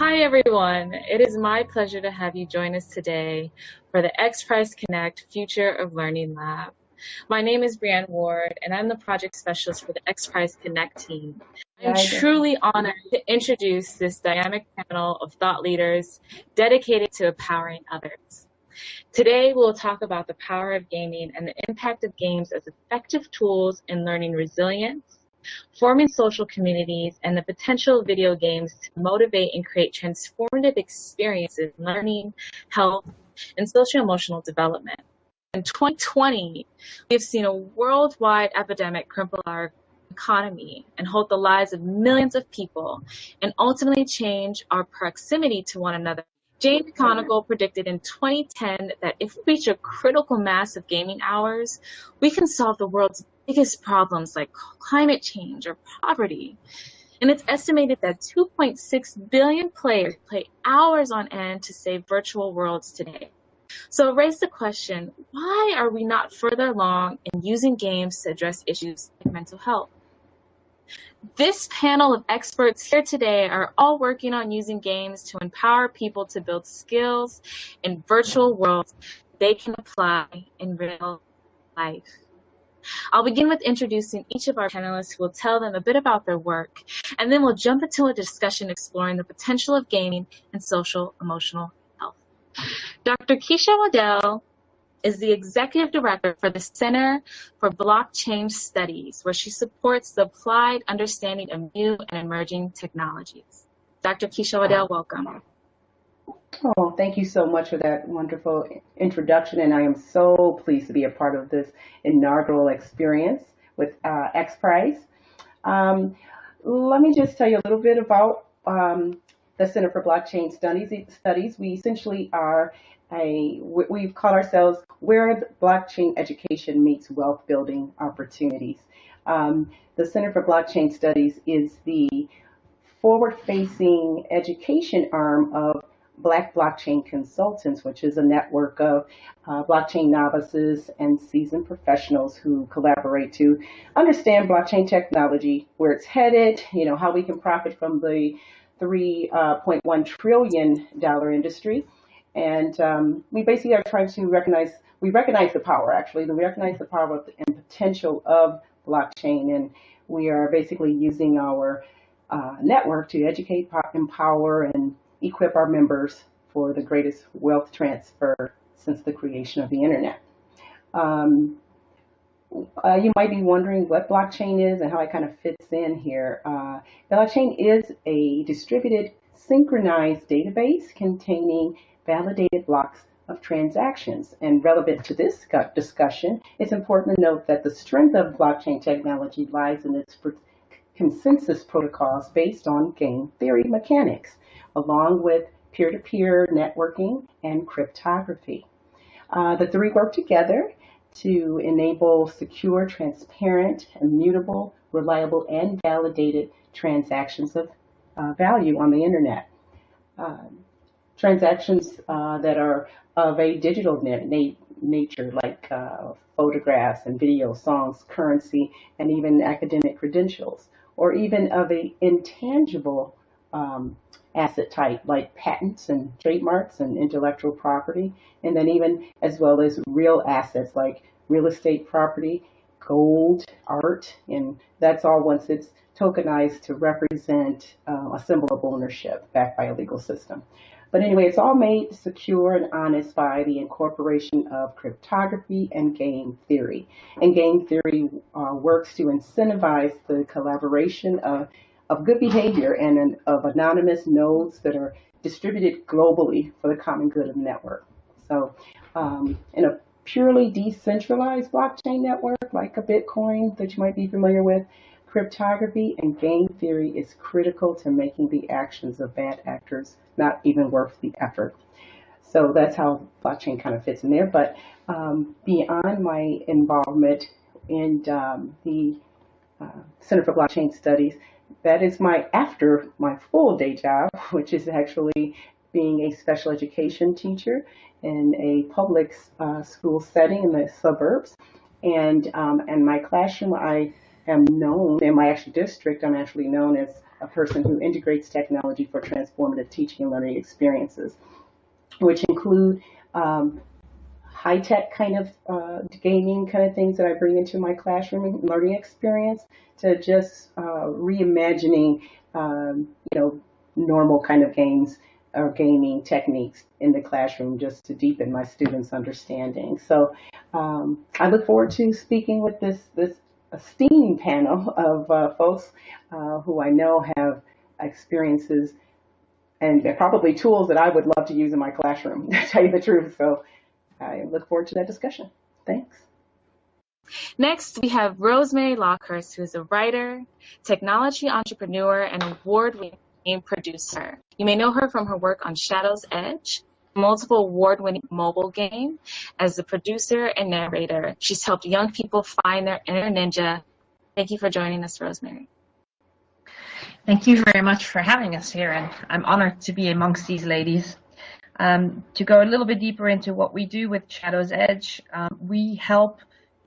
Hi, everyone. It is my pleasure to have you join us today for the XPRIZE Connect Future of Learning Lab. My name is Brianne Ward, and I'm the project specialist for the XPRIZE Connect team. I'm truly honored to introduce this dynamic panel of thought leaders dedicated to empowering others. Today, we'll talk about the power of gaming and the impact of games as effective tools in learning resilience, forming social communities, and the potential of video games to motivate and create transformative experiences in learning, health, and social-emotional development. In 2020, we've seen a worldwide epidemic cripple our economy and hold the lives of millions of people and ultimately change our proximity to one another. James McConigal predicted in 2010 that if we reach a critical mass of gaming hours, we can solve the world's biggest problems like climate change or poverty. And it's estimated that 2.6 billion players play hours on end to save virtual worlds today. So it raised the question, why are we not further along in using games to address issues like mental health? This panel of experts here today are all working on using games to empower people to build skills in virtual worlds they can apply in real life. I'll begin with introducing each of our panelists who will tell them a bit about their work, and then we'll jump into a discussion exploring the potential of gaming and social emotional health. Dr. Kecia Waddell is the Executive Director for the Center for Blockchain Studies, where she supports the applied understanding of new and emerging technologies. Dr. Kecia Waddell, welcome. Oh, thank you so much for that wonderful introduction, and I am so pleased to be a part of this inaugural experience with XPRIZE. Let me just tell you a little bit about the Center for Blockchain Studies. We essentially are we've called ourselves where the blockchain education meets wealth building opportunities. The Center for Blockchain Studies is the forward-facing education arm of Black Blockchain Consultants, which is a network of blockchain novices and seasoned professionals who collaborate to understand blockchain technology, where it's headed, how we can profit from the $3.1 trillion industry. And we basically are trying to recognize the power, and potential of blockchain. And we are basically using our network to educate, empower, and equip our members for the greatest wealth transfer since the creation of the internet. You might be wondering what blockchain is and how it kind of fits in here. Blockchain is a distributed, synchronized database containing validated blocks of transactions. And relevant to this discussion, it's important to note that the strength of blockchain technology lies in its consensus protocols based on game theory mechanics, along with peer-to-peer networking and cryptography. The three work together to enable secure, transparent, immutable, reliable, and validated transactions of value on the internet. Transactions that are of a digital nature, like photographs and video, songs, currency, and even academic credentials, or even of a intangible asset type like patents and trademarks and intellectual property, and then even as well as real assets like real estate property, gold, art, and that's all once it's tokenized to represent a symbol of ownership backed by a legal system. But anyway, it's all made secure and honest by the incorporation of cryptography and game theory. And game theory works to incentivize the collaboration of good behavior and of anonymous nodes that are distributed globally for the common good of the network. So in a purely decentralized blockchain network like a Bitcoin that you might be familiar with, cryptography and game theory is critical to making the actions of bad actors not even worth the effort. So that's how blockchain kind of fits in there. But beyond my involvement in the Center for Blockchain Studies, that is after my full day job, which is actually being a special education teacher in a public school setting in the suburbs. And in my classroom, I am known, in my actual district, I'm actually known as a person who integrates technology for transformative teaching and learning experiences, which include high-tech kind of gaming kind of things that I bring into my classroom and learning experience, to just reimagining, normal kind of games or gaming techniques in the classroom, just to deepen my students' understanding. So I look forward to speaking with this esteemed panel of folks who I know have experiences and probably tools that I would love to use in my classroom, to tell you the truth. So I look forward to that discussion. Thanks. Next, we have Rosemary Lokhorst, who is a writer, technology entrepreneur, and award-winning game producer. You may know her from her work on Shadow's Edge, a multiple award-winning mobile game. As the producer and narrator, she's helped young people find their inner ninja. Thank you for joining us, Rosemary. Thank you very much for having us here, and I'm honored to be amongst these ladies. To go a little bit deeper into what we do with Shadow's Edge, we help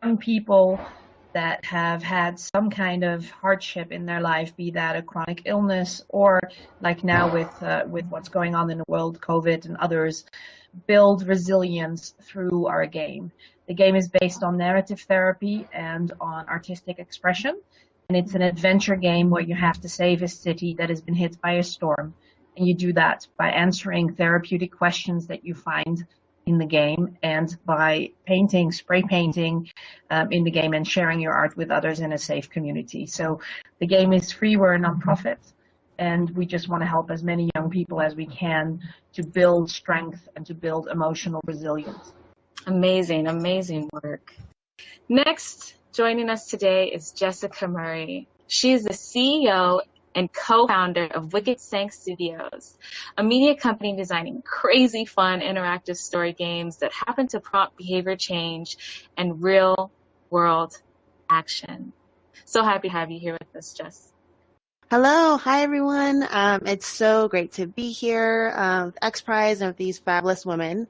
young people that have had some kind of hardship in their life, be that a chronic illness or, like now with what's going on in the world, COVID and others, build resilience through our game. The game is based on narrative therapy and on artistic expression, and it's an adventure game where you have to save a city that has been hit by a storm. And you do that by answering therapeutic questions that you find in the game, and by painting, spray painting in the game, and sharing your art with others in a safe community. So the game is free. We're a nonprofit, and we just want to help as many young people as we can to build strength and to build emotional resilience. Amazing, amazing work. Next, joining us today is Jessica Murrey. She is the CEO and co-founder of Wicked Saint Studios, a media company designing crazy fun interactive story games that happen to prompt behavior change and real-world action. So happy to have you here with us, Jess. Hello, hi everyone. It's so great to be here with XPRIZE and with these fabulous women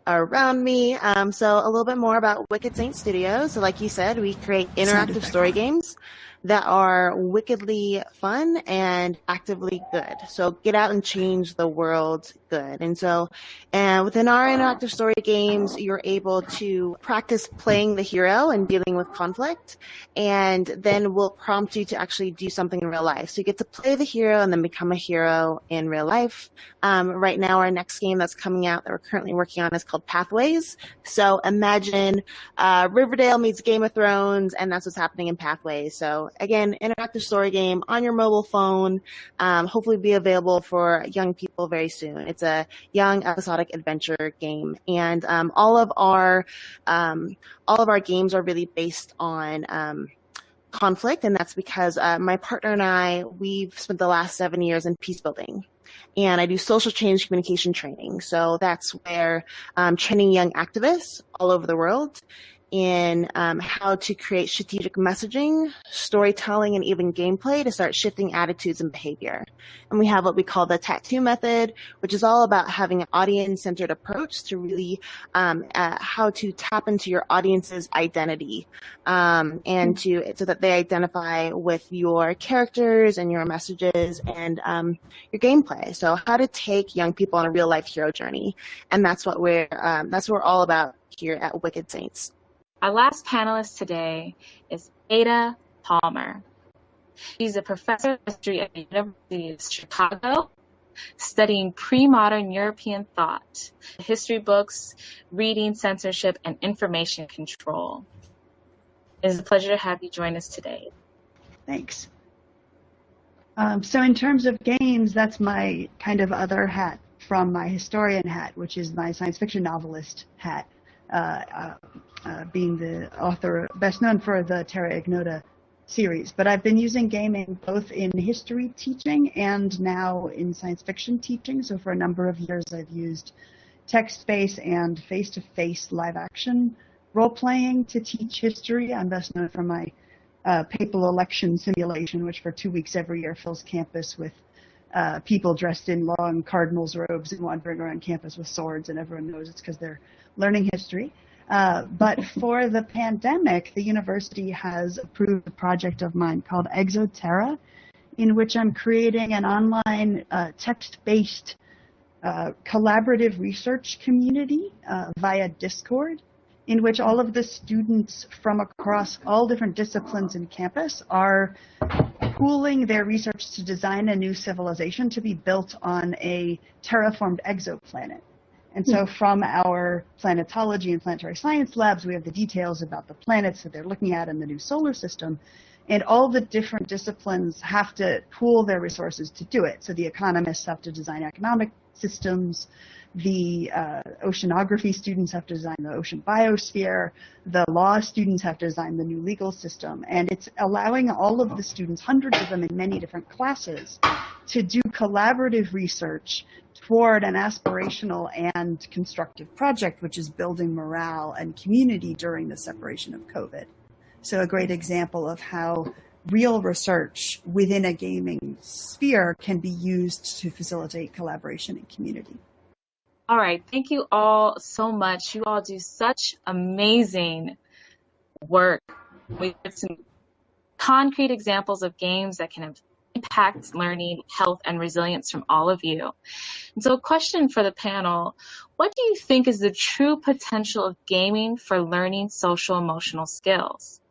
around me. So a little bit more about Wicked Saint Studios. So like you said, we create interactive story games that are wickedly fun and actively good. So get out and change the world good. And so within our interactive story games, you're able to practice playing the hero and dealing with conflict, and then we'll prompt you to actually do something in real life. So you get to play the hero and then become a hero in real life. Right now, our next game that's coming out that we're currently working on is called Pathways. So imagine Riverdale meets Game of Thrones, and that's what's happening in Pathways. So again, interactive story game on your mobile phone, hopefully be available for young people very soon. It's a young episodic adventure game, and all of our games are really based on conflict, and that's because my partner and I, we've spent the last 7 years in peace building. And I do social change communication training. So that's where I'm training young activists all over the world in how to create strategic messaging, storytelling, and even gameplay to start shifting attitudes and behavior. And we have what we call the tattoo method, which is all about having an audience-centered approach to really how to tap into your audience's identity and so that they identify with your characters and your messages and your gameplay. So how to take young people on a real-life hero journey, and that's what we're all about here at Wicked Saints. Our last panelist today is Ada Palmer. She's a professor of history at the University of Chicago, studying pre-modern European thought, history books, reading, censorship, and information control. It is a pleasure to have you join us today. Thanks. So in terms of games, that's my kind of other hat from my historian hat, which is my science fiction novelist hat. Being the author best known for the Terra Ignota series. But I've been using gaming both in history teaching and now in science fiction teaching. So for a number of years I've used text-based and face-to-face live-action role-playing to teach history. I'm best known for my papal election simulation, which for 2 weeks every year fills campus with people dressed in long cardinals' robes and wandering around campus with swords, and everyone knows it's because they're learning history. But for the pandemic, the university has approved a project of mine called Exoterra. in which I'm creating an online text-based collaborative research community via Discord, in which all of the students from across all different disciplines in campus are pooling their research to design a new civilization to be built on a terraformed exoplanet. And so from our planetology and planetary science labs, we have the details about the planets that they're looking at in the new solar system. And all the different disciplines have to pool their resources to do it. So the economists have to design economic systems. The oceanography students have to design the ocean biosphere. The law students have to design the new legal system. And it's allowing all of the students, hundreds of them in many different classes, to do collaborative research toward an aspirational and constructive project, which is building morale and community during the separation of COVID. So a great example of how real research within a gaming sphere can be used to facilitate collaboration and community. All right, thank you all so much. You all do such amazing work. We have some concrete examples of games that can impact learning, health, and resilience from all of you. And so a question for the panel, what do you think is the true potential of gaming for learning social emotional skills?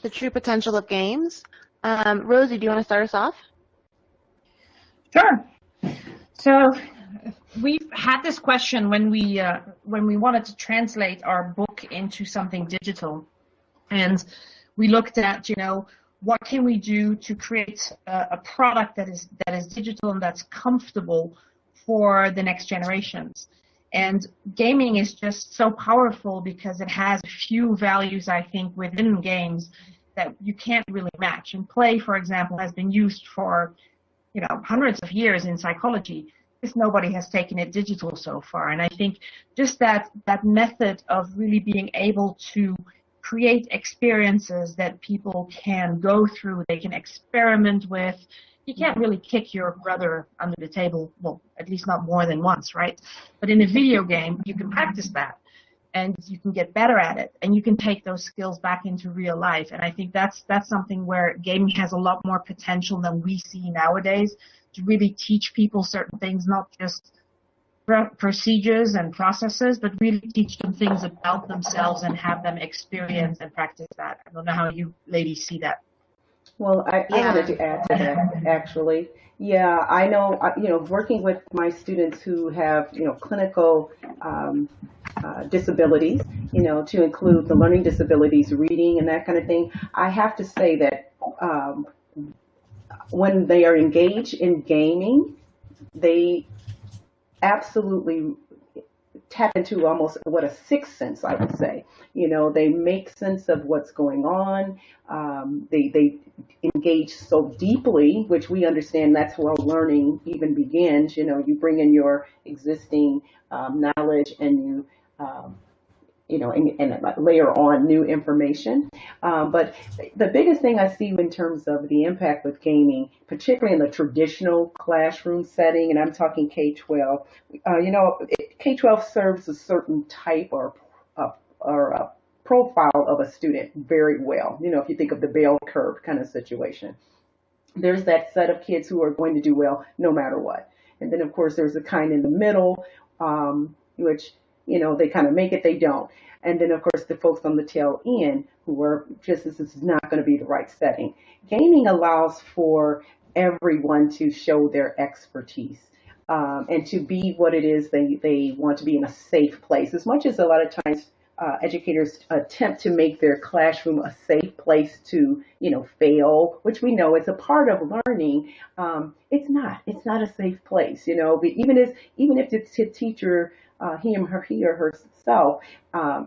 The true potential of games. Rosie, do you want to start us off? Sure. So we've had this question when we wanted to translate our book into something digital, and we looked at, what can we do to create a product that is digital and that's comfortable for the next generations. And gaming is just so powerful because it has a few values, I think, within games that you can't really match. And play, for example, has been used for, hundreds of years in psychology. Just nobody has taken it digital so far. And I think just that method of really being able to create experiences that people can go through, they can experiment with. You can't really kick your brother under the table, well, at least not more than once, right? But in a video game, you can practice that, and you can get better at it, and you can take those skills back into real life. And I think that's something where gaming has a lot more potential than we see nowadays, to really teach people certain things, not just procedures and processes, but really teach them things about themselves and have them experience and practice that. I don't know how you ladies see that. Well, I wanted to add to that, actually. Yeah, I know, working with my students who have, clinical disabilities, to include the learning disabilities, reading and that kind of thing, I have to say that when they are engaged in gaming, they absolutely tap into almost what a sixth sense, I would say. They make sense of what's going on. They engage so deeply, which we understand that's where learning even begins. You bring in your existing knowledge and and layer on new information. But the biggest thing I see in terms of the impact with gaming, particularly in the traditional classroom setting, and I'm talking K-12, K-12 serves a certain type or a profile of a student very well. If you think of the bell curve kind of situation, there's that set of kids who are going to do well no matter what. And then, of course, there's a kind in the middle, which they kind of make it, they don't. And then, of course, the folks on the tail end who are just, this is not going to be the right setting. Gaming allows for everyone to show their expertise and to be what it is they want to be, in a safe place. As much as a lot of times educators attempt to make their classroom a safe place to, fail, which we know is a part of learning, it's not a safe place, even if the teacher, he or herself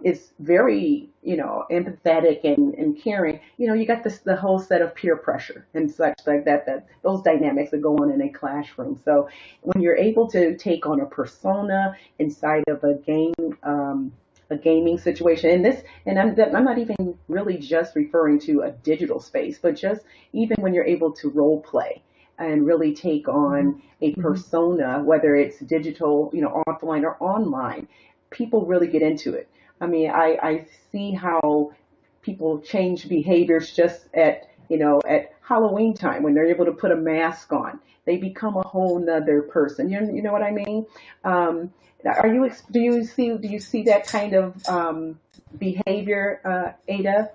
is very, empathetic and caring, you got the whole set of peer pressure and such like that those dynamics that go on in a classroom. So when you're able to take on a persona inside of a gaming situation, and I'm not even really just referring to a digital space, but just even when you're able to role play and really take on a persona, whether it's digital, offline or online, people really get into it. I mean, I see how people change behaviors just at You know, at Halloween time when they're able to put a mask on, they become a whole nother person. You know what I mean? Do you see that kind of behavior, Ada,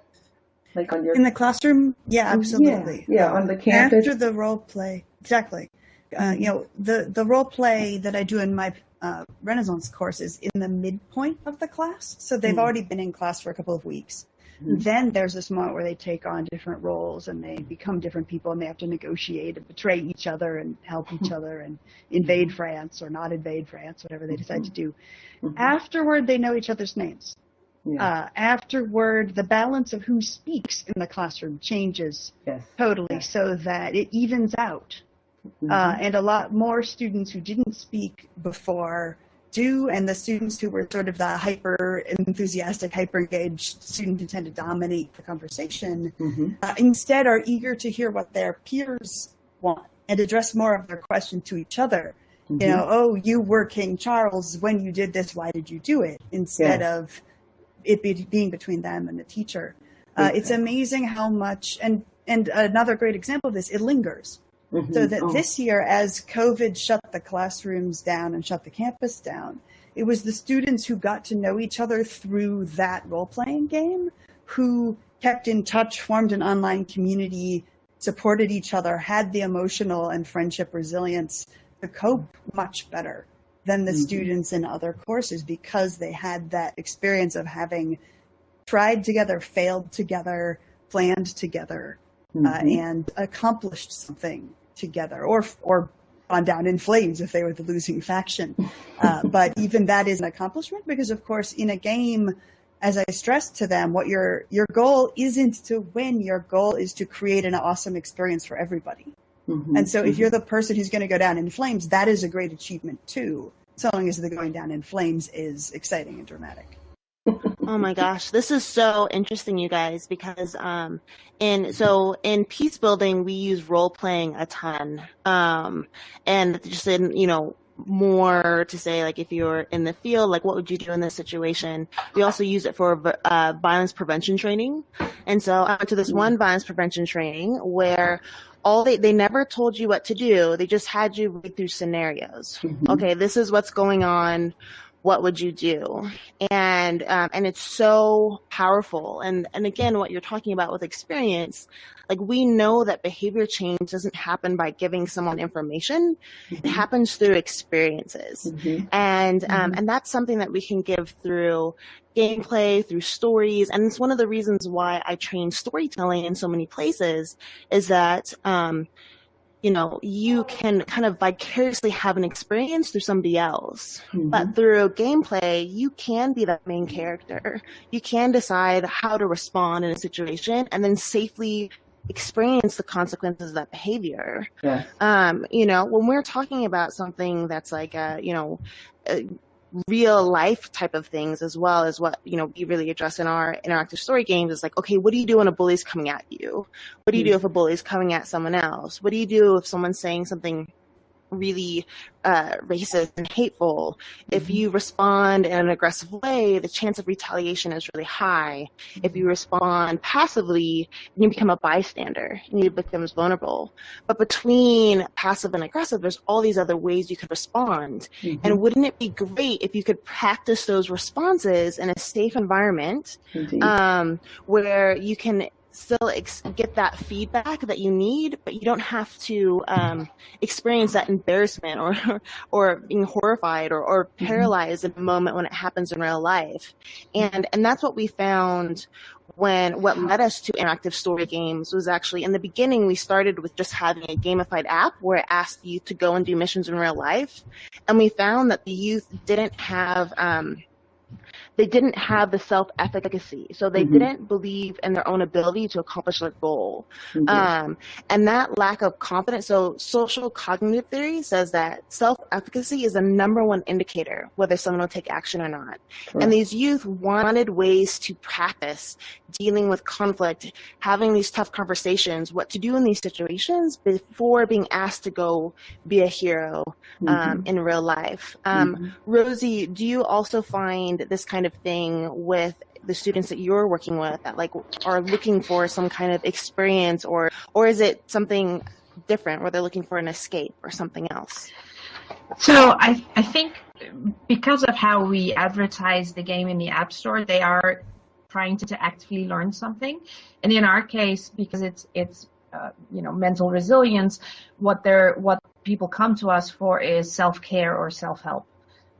like on your In the classroom? Yeah, absolutely. yeah, on the campus After the role play, exactly. You know, the role play that I do in my Renaissance course is in the midpoint of the class. So they've already been in class for a couple of weeks. Then there's this moment where they take on different roles and they become different people and they have to negotiate and betray each other and help each other and invade France or not invade France, whatever they decide to do. Afterward, they know each other's names. Afterward, the balance of who speaks in the classroom changes totally so that it evens out. And a lot more students who didn't speak before do, and the students who were sort of the hyper enthusiastic, hyper engaged students who tend to dominate the conversation, instead are eager to hear what their peers want and address more of their question to each other. You know, oh, you were King Charles when you did this, why did you do it? Instead of it being between them and the teacher. It's amazing how much, and another great example of this, it lingers. So that this year, as COVID shut the classrooms down and shut the campus down, it was the students who got to know each other through that role-playing game, who kept in touch, formed an online community, supported each other, had the emotional and friendship resilience to cope much better than the students in other courses, because they had that experience of having tried together, failed together, planned together, and accomplished something together, or gone down in flames if they were the losing faction. But even that is an accomplishment, because of course in a game, as I stressed to them, what your goal isn't to win, your goal is to create an awesome experience for everybody. And so if you're the person who's going to go down in flames, that is a great achievement too, so long as the going down in flames is exciting and dramatic. Oh my gosh, this is so interesting, you guys, because in peace building we use role playing a ton, and just in, you know, more to say, like, if you're in the field, like, what would you do in this situation? We also use it for violence prevention training. And so I went to this one violence prevention training where they never told you what to do. They just had you read through scenarios. Okay, this is what's going on. What would you do? And it's so powerful. And again, what you're talking about with experience, like, we know that behavior change doesn't happen by giving someone information. It happens through experiences. And that's something that we can give through gameplay, through stories. And it's one of the reasons why I train storytelling in so many places, is that, you know, you can kind of vicariously have an experience through somebody else. But through gameplay, you can be that main character. You can decide how to respond in a situation and then safely experience the consequences of that behavior. You know, when we're talking about something that's like real life type of things, as well as what, you know, we really address in our interactive story games, is like, okay, what do you do when a bully's coming at you? What do you do if a bully's coming at someone else? What do you do if someone's saying something really racist and hateful? If you respond in an aggressive way, the chance of retaliation is really high. If you respond passively, you become a bystander and you become vulnerable. But between passive and aggressive, there's all these other ways you could respond. And wouldn't it be great if you could practice those responses in a safe environment, where you can still get that feedback that you need, but you don't have to experience that embarrassment or being horrified or paralyzed in a moment when it happens in real life. And that's what we found what led us to interactive story games was actually, in the beginning, we started with just having a gamified app where it asked you to go and do missions in real life. And we found that the youth didn't have the self-efficacy. So they didn't believe in their own ability to accomplish their goal. And that lack of confidence, so social cognitive theory says that self-efficacy is the #1 indicator whether someone will take action or not. And these youth wanted ways to practice dealing with conflict, having these tough conversations, what to do in these situations before being asked to go be a hero in real life. Rosie, do you also find find this kind of thing with the students that you're working with that like are looking for some kind of experience, or is it something different where they're looking for an escape or something else? So I think because of how we advertise the game in the App Store, they are trying to actively learn something. And in our case, because it's mental resilience, what people come to us for is self-care or self-help.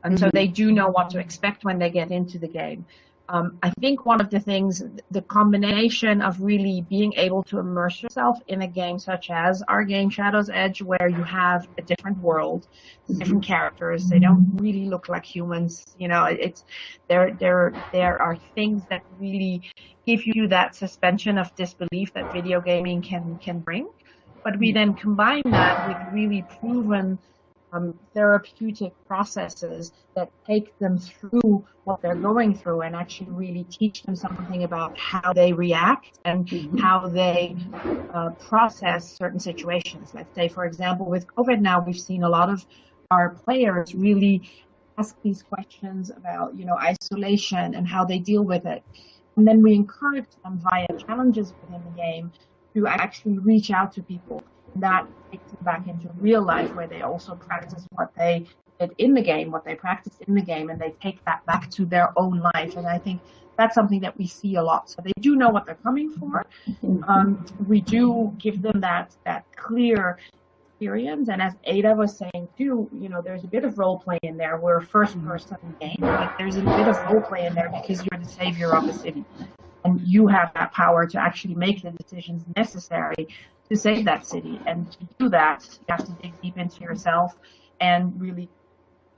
And so they do know what to expect when they get into the game. I think one of the things, the combination of really being able to immerse yourself in a game such as our game Shadow's Edge, where you have a different world, different characters, they don't really look like humans, there are things that really give you that suspension of disbelief that video gaming can bring. But we then combine that with really proven therapeutic processes that take them through what they're going through and actually really teach them something about how they react and how they process certain situations. Let's say, for example, with COVID now, we've seen a lot of our players really ask these questions about, isolation and how they deal with it. And then we encourage them via challenges within the game to actually reach out to people. That takes them back into real life, where they also practice what they did in the game, what they practiced in the game, and they take that back to their own life. And I think that's something that we see a lot. So they do know what they're coming for. We do give them that clear experience. And as Ada was saying too, there's a bit of role play in there. We're a first-person game, but there's a bit of role play in there because you're the savior of the city. And you have that power to actually make the decisions necessary to save that city. And to do that, you have to dig deep into yourself and really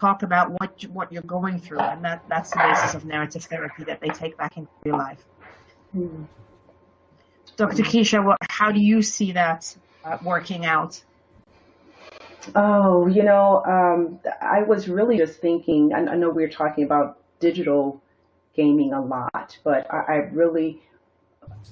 talk about what you're going through. And that's the basis of narrative therapy that they take back into real life. Dr. Kecia, how do you see that working out? Oh, I was really just thinking, I know we were talking about digital gaming a lot, but I'm really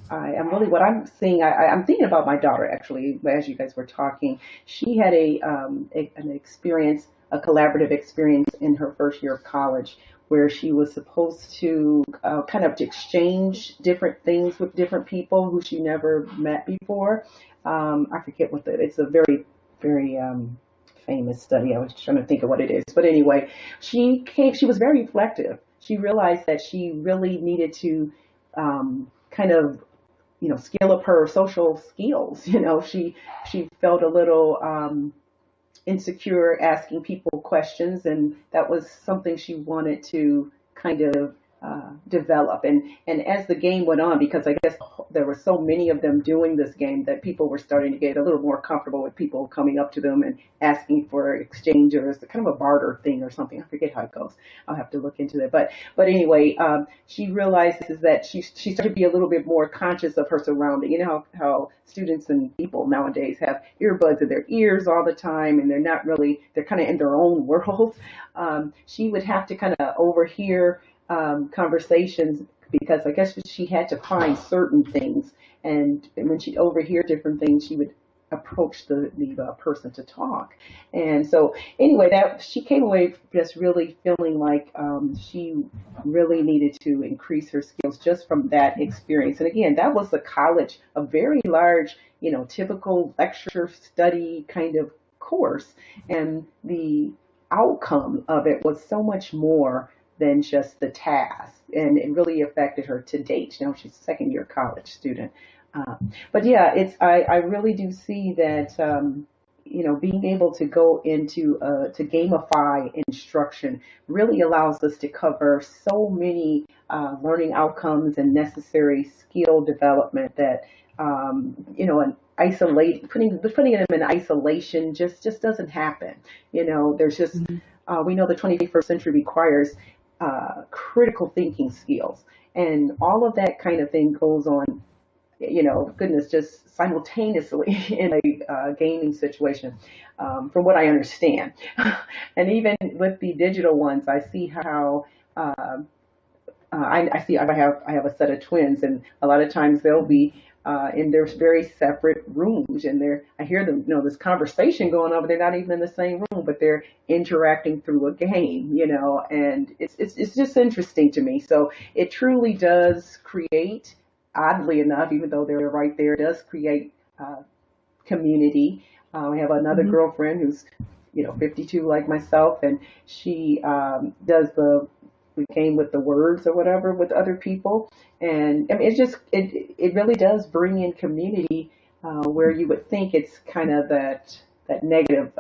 what I'm seeing. I'm thinking about my daughter actually. As you guys were talking, she had an experience, a collaborative experience in her first year of college, where she was supposed to kind of exchange different things with different people who she never met before. I forget it's a very, very famous study. I was trying to think of what it is, but anyway, she was very reflective. She realized that she really needed to kind of, scale up her social skills. She felt a little insecure asking people questions, and that was something she wanted to kind of develop. And as the game went on, because I guess there were so many of them doing this game, that people were starting to get a little more comfortable with people coming up to them and asking for exchange, or it's kind of a barter thing or something. I forget how it goes. I'll have to look into it. But anyway, she realizes that she started to be a little bit more conscious of her surrounding. You know how students and people nowadays have earbuds in their ears all the time, and they're kind of in their own world. She would have to kind of overhear conversations, because I guess she had to find certain things, and when she'd overhear different things, she would approach the person to talk. And so anyway, that she came away just really feeling like she really needed to increase her skills just from that experience. And again, that was a very large, typical lecture study kind of course, and the outcome of it was so much more than just the task, and it really affected her to date. Now she's a second-year college student, but yeah, I really do see that being able to go into to gamify instruction really allows us to cover so many learning outcomes and necessary skill development that and putting them in isolation just doesn't happen. There's just we know the 21st century requires critical thinking skills, and all of that kind of thing goes on, just simultaneously in a gaming situation, from what I understand. And even with the digital ones, I see how I have a set of twins, and a lot of times they'll be in their very separate rooms, and I hear them, this conversation going on, but they're not even in the same room, but they're interacting through a game, and it's just interesting to me. So it truly does create, oddly enough, even though they're right there, it does create community. I have another girlfriend who's 52 like myself, and she does the game with the words or whatever with other people. And I mean, it really does bring in community where you would think it's kind of that negative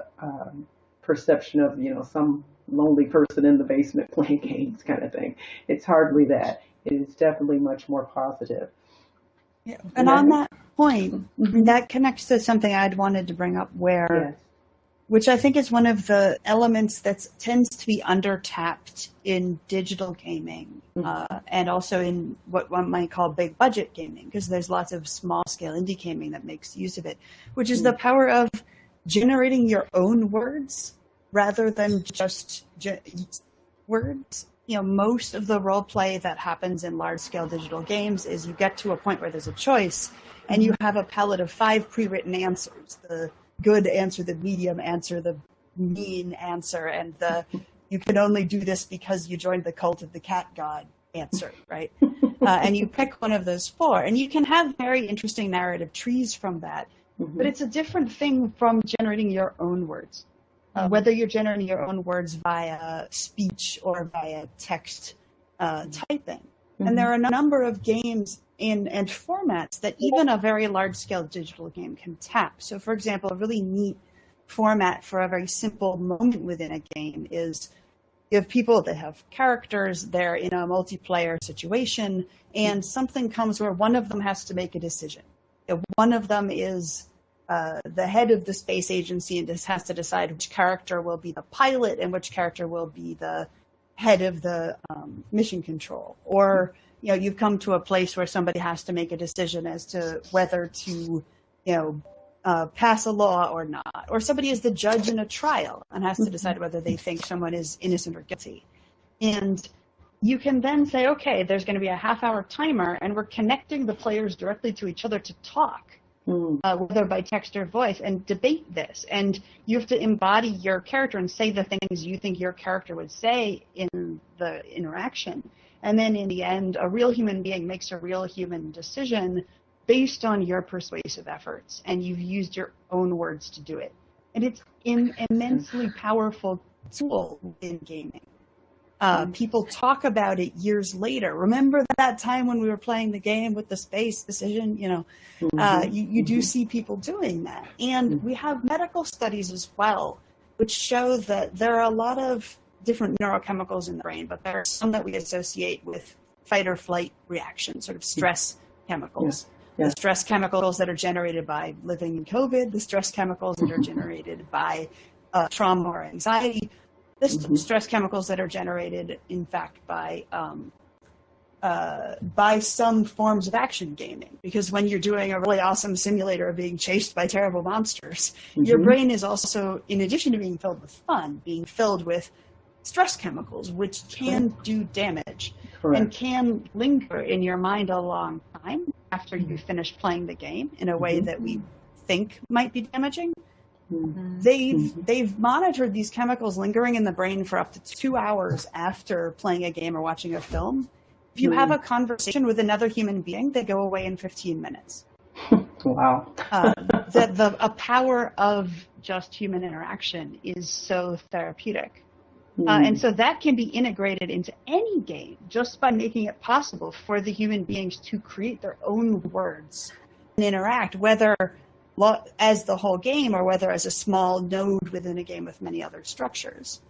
perception of some lonely person in the basement playing games kind of thing. It's hardly that. It is definitely much more positive. Yeah. And on that point, that connects to something I'd wanted to bring up which I think is one of the elements that tends to be under-tapped in digital gaming, and also in what one might call big budget gaming, because there's lots of small-scale indie gaming that makes use of it, which is the power of generating your own words rather than just words. Most of the role play that happens in large-scale digital games is you get to a point where there's a choice, and you have a palette of 5 pre-written answers. The good answer, the medium answer, the mean answer, and the you can only do this because you joined the cult of the cat god answer, right? And you pick one of those 4, and you can have very interesting narrative trees from that. But it's a different thing from generating your own words. Whether you're generating your own words via speech or via text typing. And there are a number of games and formats that even a very large-scale digital game can tap. So, for example, a really neat format for a very simple moment within a game is you have people that have characters, they're in a multiplayer situation, and something comes where one of them has to make a decision. One of them is the head of the space agency and just has to decide which character will be the pilot and which character will be the head of the mission control. Or you've come to a place where somebody has to make a decision as to whether to, pass a law or not. Or somebody is the judge in a trial and has to decide whether they think someone is innocent or guilty. And you can then say, okay, there's going to be a half-hour timer, and we're connecting the players directly to each other to talk, whether by text or voice, and debate this. And you have to embody your character and say the things you think your character would say in the interaction. And then in the end, a real human being makes a real human decision based on your persuasive efforts, and you've used your own words to do it. And it's an immensely powerful tool in gaming. People talk about it years later. Remember that time when we were playing the game with the space decision? You do see people doing that. And we have medical studies as well, which show that there are a lot of different neurochemicals in the brain, but there are some that we associate with fight or flight reactions, sort of stress chemicals. The stress chemicals that are generated by living in COVID, the stress chemicals that are generated by trauma or anxiety, the stress chemicals that are generated, in fact, by some forms of action gaming. Because when you're doing a really awesome simulator of being chased by terrible monsters, your brain is also, in addition to being filled with fun, being filled with stress chemicals, which can do damage and can linger in your mind a long time after you finish playing the game in a way that we think might be damaging. They've monitored these chemicals lingering in the brain for up to 2 hours after playing a game or watching a film. If you have a conversation with another human being, they go away in 15 minutes. Wow. The power of just human interaction is so therapeutic. And so that can be integrated into any game just by making it possible for the human beings to create their own words and interact, whether as the whole game or whether as a small node within a game with many other structures.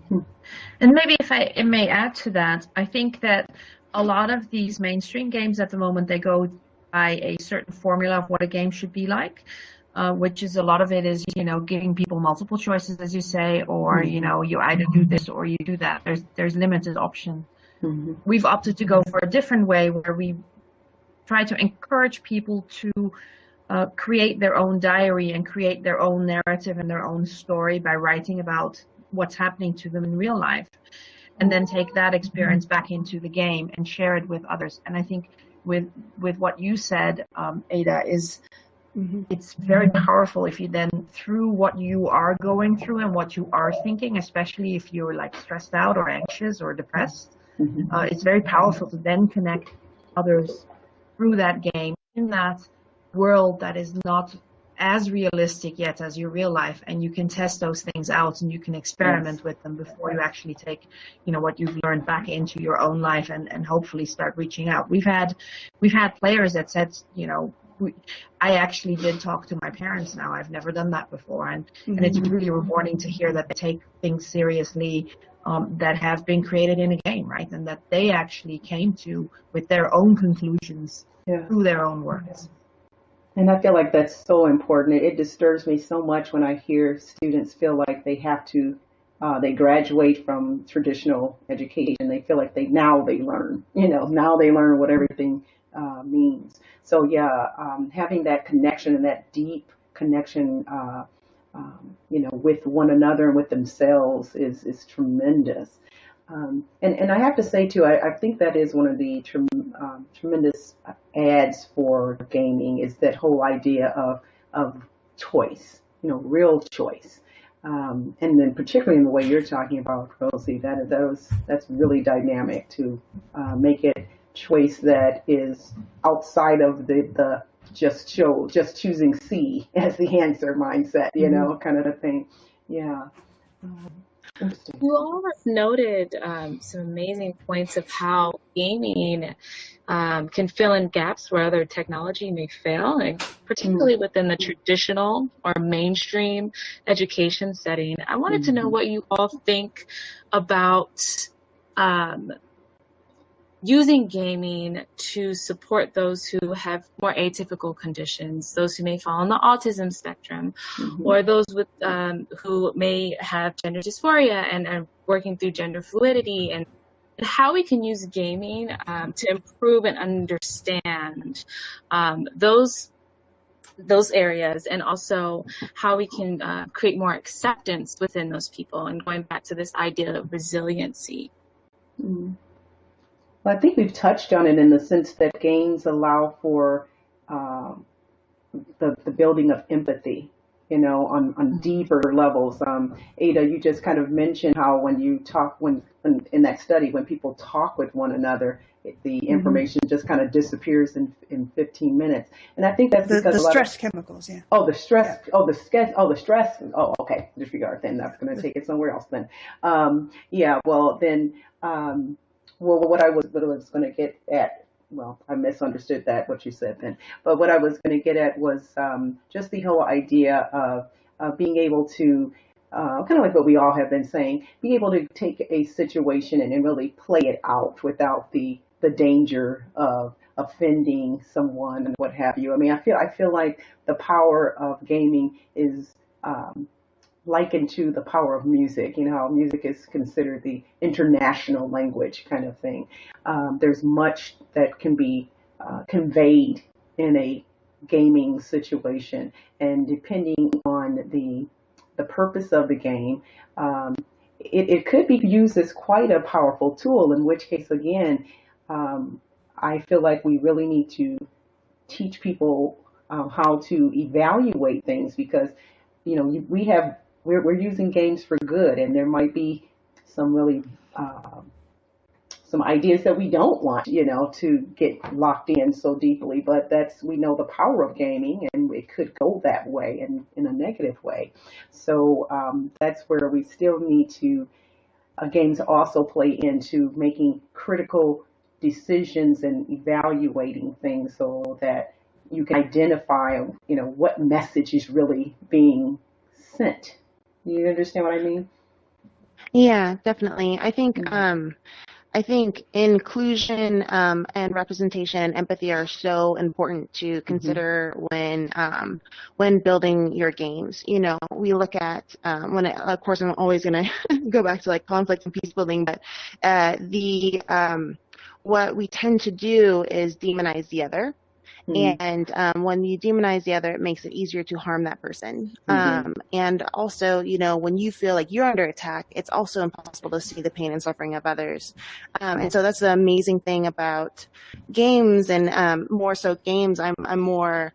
And maybe if I may add to that, I think that a lot of these mainstream games at the moment, they go by a certain formula of what a game should be like. Which is a lot of it is, giving people multiple choices, as you say, or, you either do this or you do that. There's limited option. We've opted to go for a different way where we try to encourage people to create their own diary and create their own narrative and their own story by writing about what's happening to them in real life, and then take that experience back into the game and share it with others. And I think with what you said, Ada, is it's very powerful if you then, through what you are going through and what you are thinking, especially if you're like stressed out or anxious or depressed, it's very powerful to then connect others through that game in that world that is not as realistic yet as your real life, and you can test those things out and you can experiment with them before you actually take, you know, what you've learned back into your own life and hopefully start reaching out. We've had players that said, you know, I actually did talk to my parents now. I've never done that before, and it's really rewarding to hear that they take things seriously that have been created in a game, right? And that they actually came to with their own conclusions through their own works. And I feel like that's so important. It disturbs me so much when I hear students feel like they have to, they graduate from traditional education. They feel like now they learn what everything means. So having that connection and that deep connection, with one another and with themselves is tremendous. And I have to say too, I think that is one of the tremendous adds for gaming, is that whole idea of choice, real choice. And then particularly in the way you're talking about, Rosie, that's really dynamic to make it choice that is outside of the just choosing C as the answer mindset, kind of a thing. Yeah. Interesting. You all have noted some amazing points of how gaming can fill in gaps where other technology may fail, and particularly within the traditional or mainstream education setting. I wanted to know what you all think about using gaming to support those who have more atypical conditions, those who may fall on the autism spectrum, or those with who may have gender dysphoria and are working through gender fluidity, and how we can use gaming to improve and understand those areas, and also how we can create more acceptance within those people, and going back to this idea of resiliency. Well, I think we've touched on it in the sense that games allow for the building of empathy, on deeper levels. Ada, you just kind of mentioned how when you talk, when in that study, when people talk with one another, the information just kind of disappears in 15 minutes. And I think that's because the stress chemicals, yeah. Oh, the stress. Yeah. Oh, the stress. Oh, okay. Disregard then. That's going to take it somewhere else then. Well, what I was going to get at, I misunderstood what you said then. But what I was going to get at was just the whole idea of being able to, kind of like what we all have been saying, being able to take a situation and really play it out without the danger of offending someone and what have you. I mean, I feel like the power of gaming is likened to the power of music. How music is considered the international language kind of thing. There's much that can be conveyed in a gaming situation, and depending on the purpose of the game, it could be used as quite a powerful tool, in which case, again, I feel like we really need to teach people how to evaluate things, because we're using games for good, and there might be some really some ideas that we don't want to get locked in so deeply, but we know the power of gaming, and it could go that way in a negative way. So that's where we still need to games also play into making critical decisions and evaluating things, so that you can identify what message is really being sent. You understand what I mean? Yeah, definitely. I think inclusion and representation and empathy are so important to consider when building your games. We look at of course, I'm always going to go back to like conflict and peace building, but what we tend to do is demonize the other And when you demonize the other, it makes it easier to harm that person. And also, you know, when you feel like you're under attack, it's also impossible to see the pain and suffering of others. And so that's the amazing thing about games, and more so games. I'm more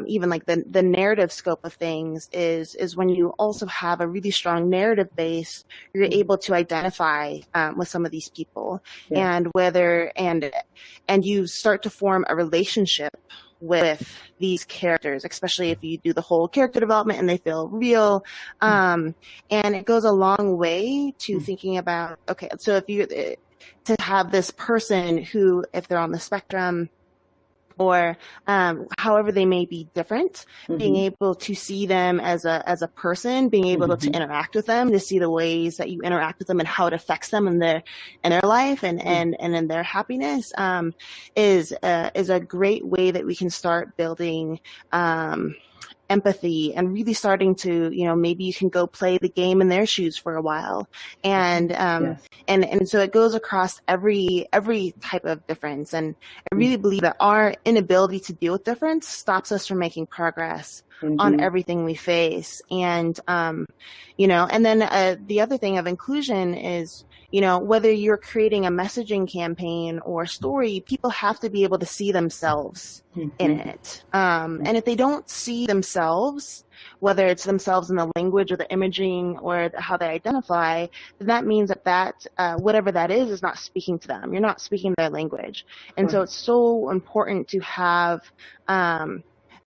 even like the narrative scope of things is when you also have a really strong narrative base, you're able to identify with some of these people, and you start to form a relationship with these characters, especially if you do the whole character development and they feel real. And it goes a long way to thinking about, okay, so if you to have this person who, if they're on the spectrum, or however they may be different, being able to see them as a person, being able to interact with them, to see the ways that you interact with them and how it affects them in their life and in their happiness, is a great way that we can start building empathy, and really starting to, you know, maybe you can go play the game in their shoes for a while. And and so it goes across every type of difference. And I really believe that our inability to deal with difference stops us from making progress on everything we face. And you know, and then the other thing of inclusion is, you know, whether you're creating a messaging campaign or story, people have to be able to see themselves in it. And if they don't see themselves, whether it's themselves in the language or the imaging or how they identify, then that means that whatever that is not speaking to them. You're not speaking their language. And so it's so important to have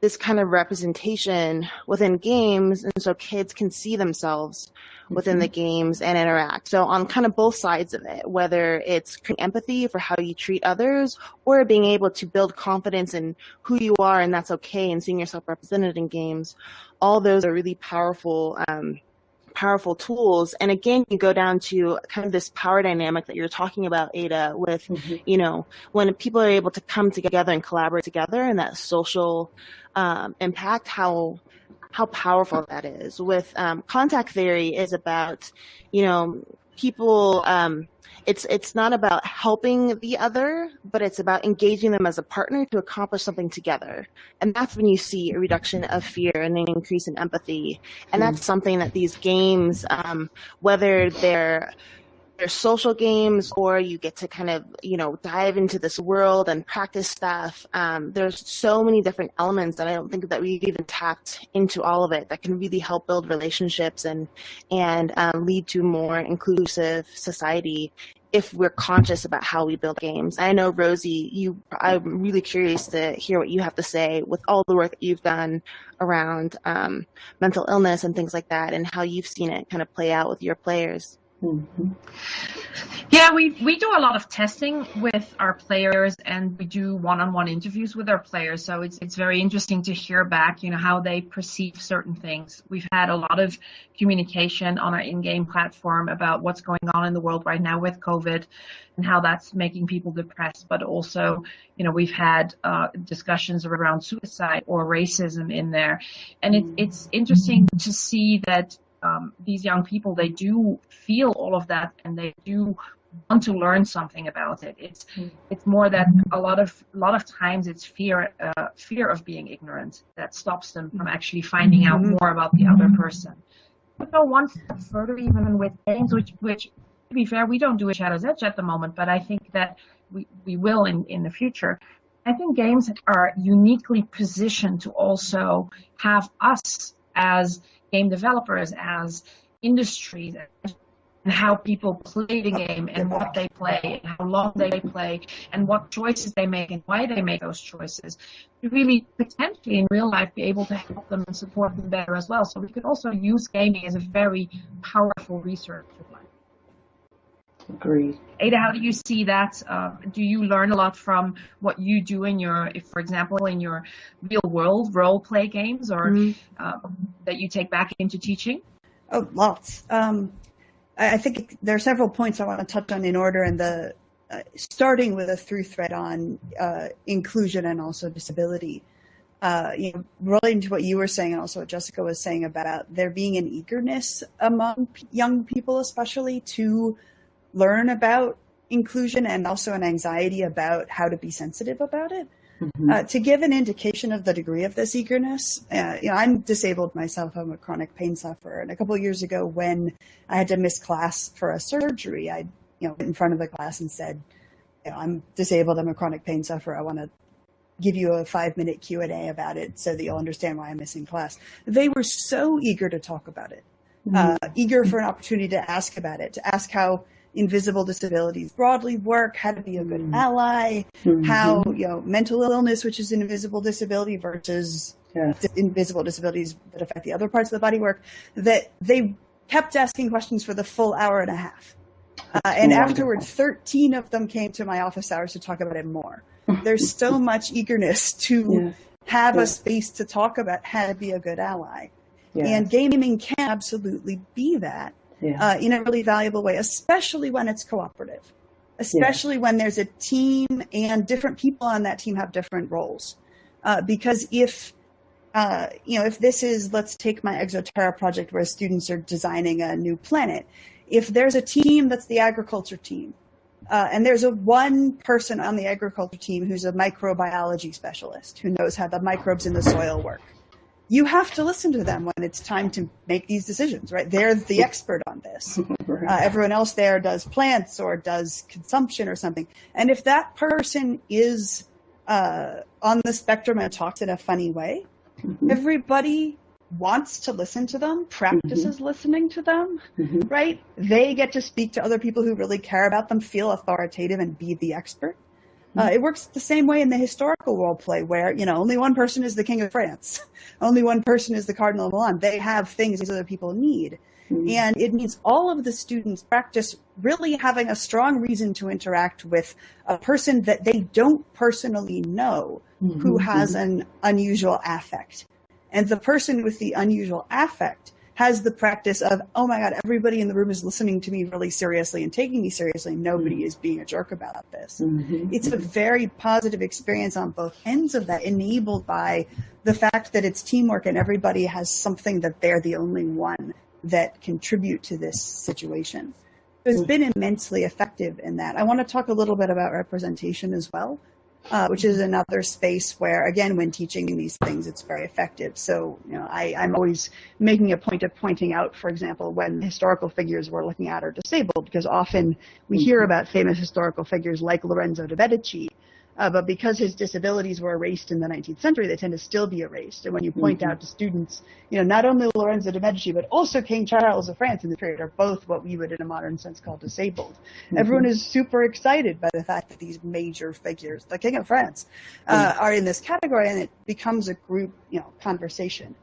this kind of representation within games, and so kids can see themselves within the games and interact. So on kind of both sides of it, whether it's empathy for how you treat others, or being able to build confidence in who you are and that's okay, and seeing yourself represented in games, all those are really powerful tools. And again, you go down to kind of this power dynamic that you're talking about, Ada, with, you know, when people are able to come together and collaborate together, and that social impact, how powerful that is. With contact theory is about, you know, people, it's not about helping the other, but it's about engaging them as a partner to accomplish something together. And that's when you see a reduction of fear and an increase in empathy. And that's something that these games, whether they're social games or you get to kind of, you know, dive into this world and practice stuff, there's so many different elements that I don't think that we've even tapped into all of it that can really help build relationships and lead to more inclusive society if we're conscious about how we build games. I know, Rosie, I'm really curious to hear what you have to say with all the work that you've done around mental illness and things like that, and how you've seen it kind of play out with your players. Yeah, we do a lot of testing with our players, and we do one-on-one interviews with our players. So it's very interesting to hear back, you know, how they perceive certain things. We've had a lot of communication on our in-game platform about what's going on in the world right now with COVID and how that's making people depressed. But also, you know, we've had discussions around suicide or racism in there, and it's interesting to see that these young people, they do feel all of that, and they do want to learn something about it. It's more that a lot of times it's fear of being ignorant that stops them from actually finding out more about the other person. We go one step further even with games, which to be fair, we don't do at Shadow's Edge at the moment, but I think that we will in the future. I think games are uniquely positioned to also have us as game developers, as industries, and how people play the game and what they play and how long they play and what choices they make and why they make those choices, to really potentially in real life be able to help them and support them better as well. So we could also use gaming as a very powerful research tool. Agreed. Ada, how do you see that? Do you learn a lot from what you do in your, for example, in your real world role play games, or that you take back into teaching? Oh, lots. I think there are several points I want to touch on in order, and starting with a through thread on inclusion and also disability. You know, relating to what you were saying and also what Jessica was saying about there being an eagerness among young people, especially, to learn about inclusion, and also an anxiety about how to be sensitive about it. To give an indication of the degree of this eagerness, I'm disabled myself. I'm a chronic pain sufferer. And a couple of years ago, when I had to miss class for a surgery, I went in front of the class and said, I'm disabled. I'm a chronic pain sufferer. I want to give you a 5-minute Q&A about it so that you'll understand why I'm missing class. They were so eager to talk about it, eager for an opportunity to ask about it, to ask how invisible disabilities broadly work, how to be a good ally, how mental illness, which is an invisible disability, versus invisible disabilities that affect the other parts of the body work, that they kept asking questions for the full hour and a half. And afterwards, 13 of them came to my office hours to talk about it more. There's so much eagerness to have a space to talk about how to be a good ally. And gaming can absolutely be that. In a really valuable way, especially when it's cooperative, especially when there's a team and different people on that team have different roles. Because if this is, let's take my Exoterra project where students are designing a new planet. If there's a team that's the agriculture team, and there's one person on the agriculture team who's a microbiology specialist who knows how the microbes in the soil work, you have to listen to them when it's time to make these decisions, right? They're the expert on this. Everyone else there does plants or does consumption or something. And if that person is on the spectrum and talks in a funny way, everybody wants to listen to them, practices listening to them, right? They get to speak to other people who really care about them, feel authoritative, and be the expert. It works the same way in the historical role play where, only one person is the King of France. Only one person is the Cardinal of Milan. They have things these other people need. And it means all of the students practice really having a strong reason to interact with a person that they don't personally know who has an unusual affect. And the person with the unusual affect has the practice of, oh my God, everybody in the room is listening to me really seriously and taking me seriously. Nobody is being a jerk about this. It's a very positive experience on both ends of that, enabled by the fact that it's teamwork and everybody has something that they're the only one that contribute to this situation. It's been immensely effective in that. I want to talk a little bit about representation as well. Which is another space where, again, when teaching these things, it's very effective. So, I'm always making a point of pointing out, for example, when historical figures we're looking at are disabled, because often we hear about famous historical figures like Lorenzo de' Medici, but because his disabilities were erased in the 19th century, they tend to still be erased. And when you point out to students, not only Lorenzo de' Medici, but also King Charles of France in the period are both what we would in a modern sense call disabled. Everyone is super excited by the fact that these major figures, the King of France, are in this category, and it becomes a group, conversation.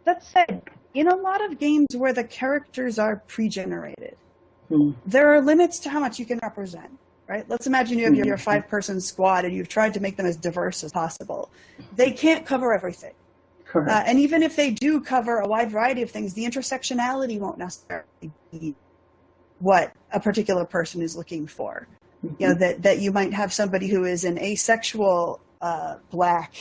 That said, in a lot of games where the characters are pre-generated, there are limits to how much you can represent. Right? Let's imagine you have your 5-person squad and you've tried to make them as diverse as possible. They can't cover everything. And even if they do cover a wide variety of things, the intersectionality won't necessarily be what a particular person is looking for. That you might have somebody who is an asexual black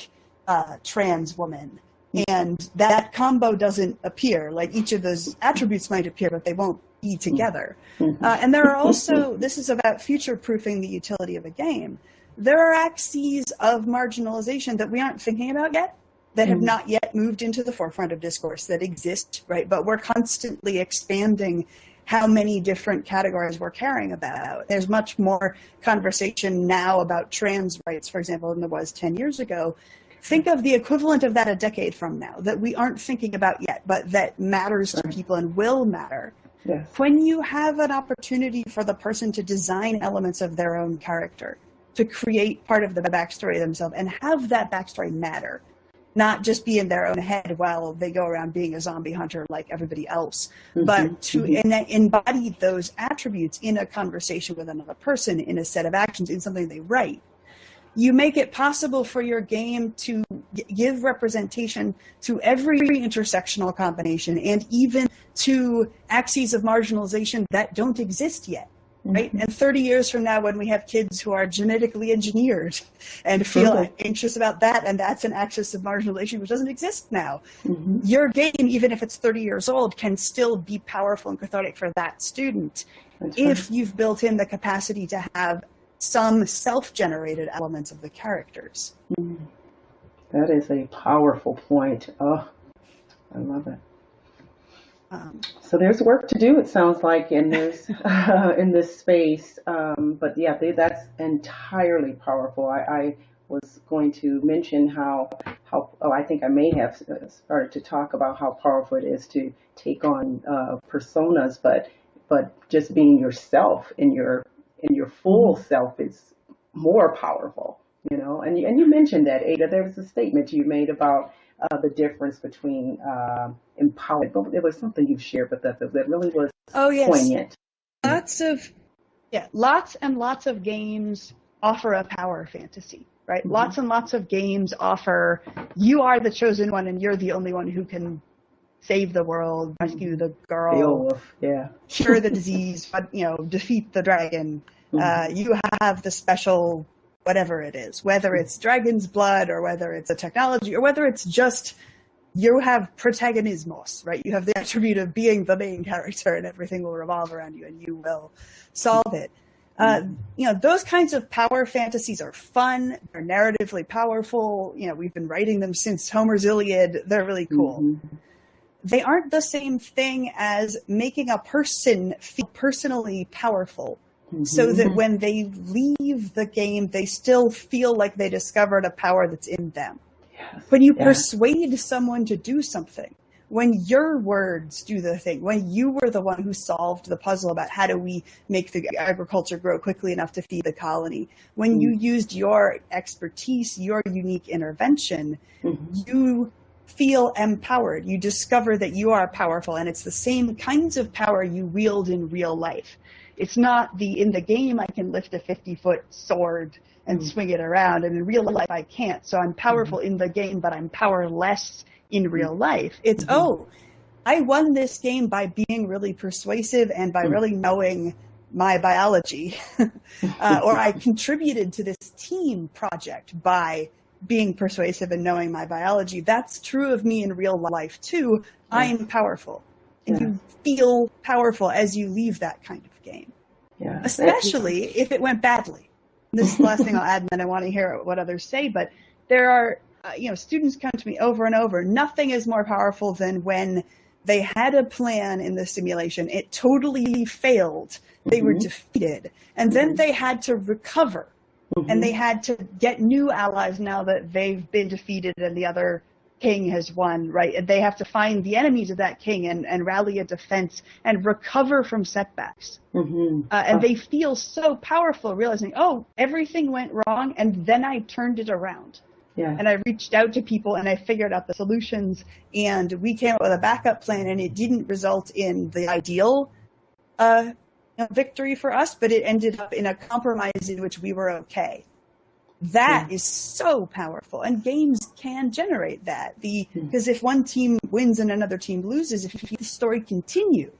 trans woman, and that combo doesn't appear. Like each of those attributes might appear, but they won't be together. And there are also, this is about future-proofing the utility of a game, there are axes of marginalization that we aren't thinking about yet, that have not yet moved into the forefront of discourse, that exist, right? But we're constantly expanding how many different categories we're caring about. There's much more conversation now about trans rights, for example, than there was 10 years ago. Think of the equivalent of that a decade from now that we aren't thinking about yet, but that matters to people and will matter. When you have an opportunity for the person to design elements of their own character, to create part of the backstory themselves and have that backstory matter, not just be in their own head while they go around being a zombie hunter like everybody else, but to embody those attributes in a conversation with another person, in a set of actions, in something they write. You make it possible for your game to give representation to every intersectional combination and even to axes of marginalization that don't exist yet, right? And 30 years from now, when we have kids who are genetically engineered and feel anxious about that, and that's an axis of marginalization which doesn't exist now, your game, even if it's 30 years old, can still be powerful and cathartic for that student if you've built in the capacity to have some self-generated elements of the characters. That is a powerful point. Oh, I love it. So there's work to do, it sounds like, in this in this space. But yeah, that's entirely powerful. I was going to mention how I think I may have started to talk about how powerful it is to take on personas, but just being yourself in your full self is more powerful. You know, and you mentioned that, Ada. There was a statement you made about the difference between empowerment. But it was something you shared with us that really was poignant. Lots and lots of games offer a power fantasy, right? Mm-hmm. Lots and lots of games offer you are the chosen one and you're the only one who can save the world, rescue the girl, cure the disease, defeat the dragon. Mm-hmm. You have the special whatever it is, whether it's dragon's blood or whether it's a technology or whether it's just you have protagonismos, right? You have the attribute of being the main character and everything will revolve around you and you will solve it. Those kinds of power fantasies are fun. They're narratively powerful. We've been writing them since Homer's Iliad. They're really cool. Mm-hmm. They aren't the same thing as making a person feel personally powerful. Mm-hmm. So that when they leave the game, they still feel like they discovered a power that's in them. Yes. When you persuade someone to do something, when your words do the thing, when you were the one who solved the puzzle about how do we make the agriculture grow quickly enough to feed the colony, when you used your expertise, your unique intervention, you feel empowered. You discover that you are powerful, and it's the same kinds of power you wield in real life. It's not in the game I can lift a 50-foot sword and swing it around, and in real life I can't. So I'm powerful in the game, but I'm powerless in real life. It's, I won this game by being really persuasive and by really knowing my biology. Or I contributed to this team project by being persuasive and knowing my biology. That's true of me in real life too. I'm powerful. And you feel powerful as you leave that kind of game. Yeah. Especially if it went badly. This is the last thing I'll add, and then I want to hear what others say, but there are, students come to me over and over. Nothing is more powerful than when they had a plan in the simulation. It totally failed. They were defeated. And then they had to recover. And they had to get new allies now that they've been defeated and the other king has won, right? And they have to find the enemies of that king and rally a defense and recover from setbacks. And they feel so powerful realizing, everything went wrong and then I turned it around. Yeah. And I reached out to people and I figured out the solutions and we came up with a backup plan and it didn't result in the ideal victory for us, but it ended up in a compromise in which we were okay. That is so powerful, and games can generate that. Because if one team wins and another team loses, if the story continue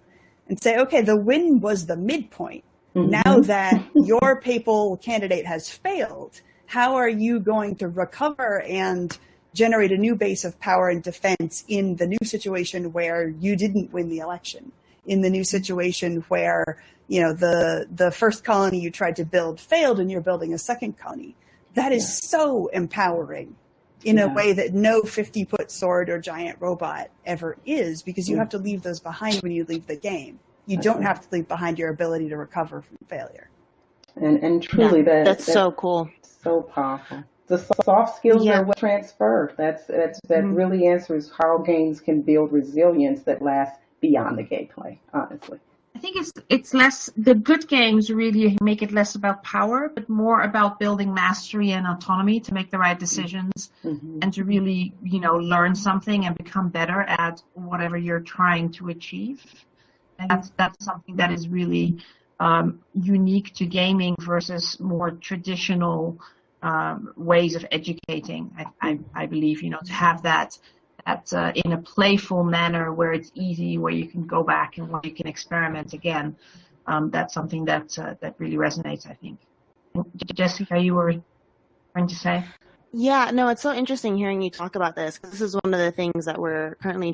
and say, okay, the win was the midpoint. Now that your papal candidate has failed, how are you going to recover and generate a new base of power and defense in the new situation where you didn't win the election? In the new situation where, the first colony you tried to build failed and you're building a second colony. That is so empowering in a way that no 50-foot sword or giant robot ever is, because you have to leave those behind when you leave the game. You don't have to leave behind your ability to recover from failure. And truly, that's so cool. So powerful. The soft skills are what transfer. That really answers how games can build resilience that lasts beyond the gameplay, honestly. I think it's less, the good games really make it less about power, but more about building mastery and autonomy to make the right decisions and to really, learn something and become better at whatever you're trying to achieve. And that's something that is really unique to gaming versus more traditional ways of educating. I believe, to have that in a playful manner where it's easy, where you can go back and where you can experiment again. That's something that really resonates, I think. Jessica, you were going to say? Yeah, no, it's so interesting hearing you talk about this. 'Cause this is one of the things that we're currently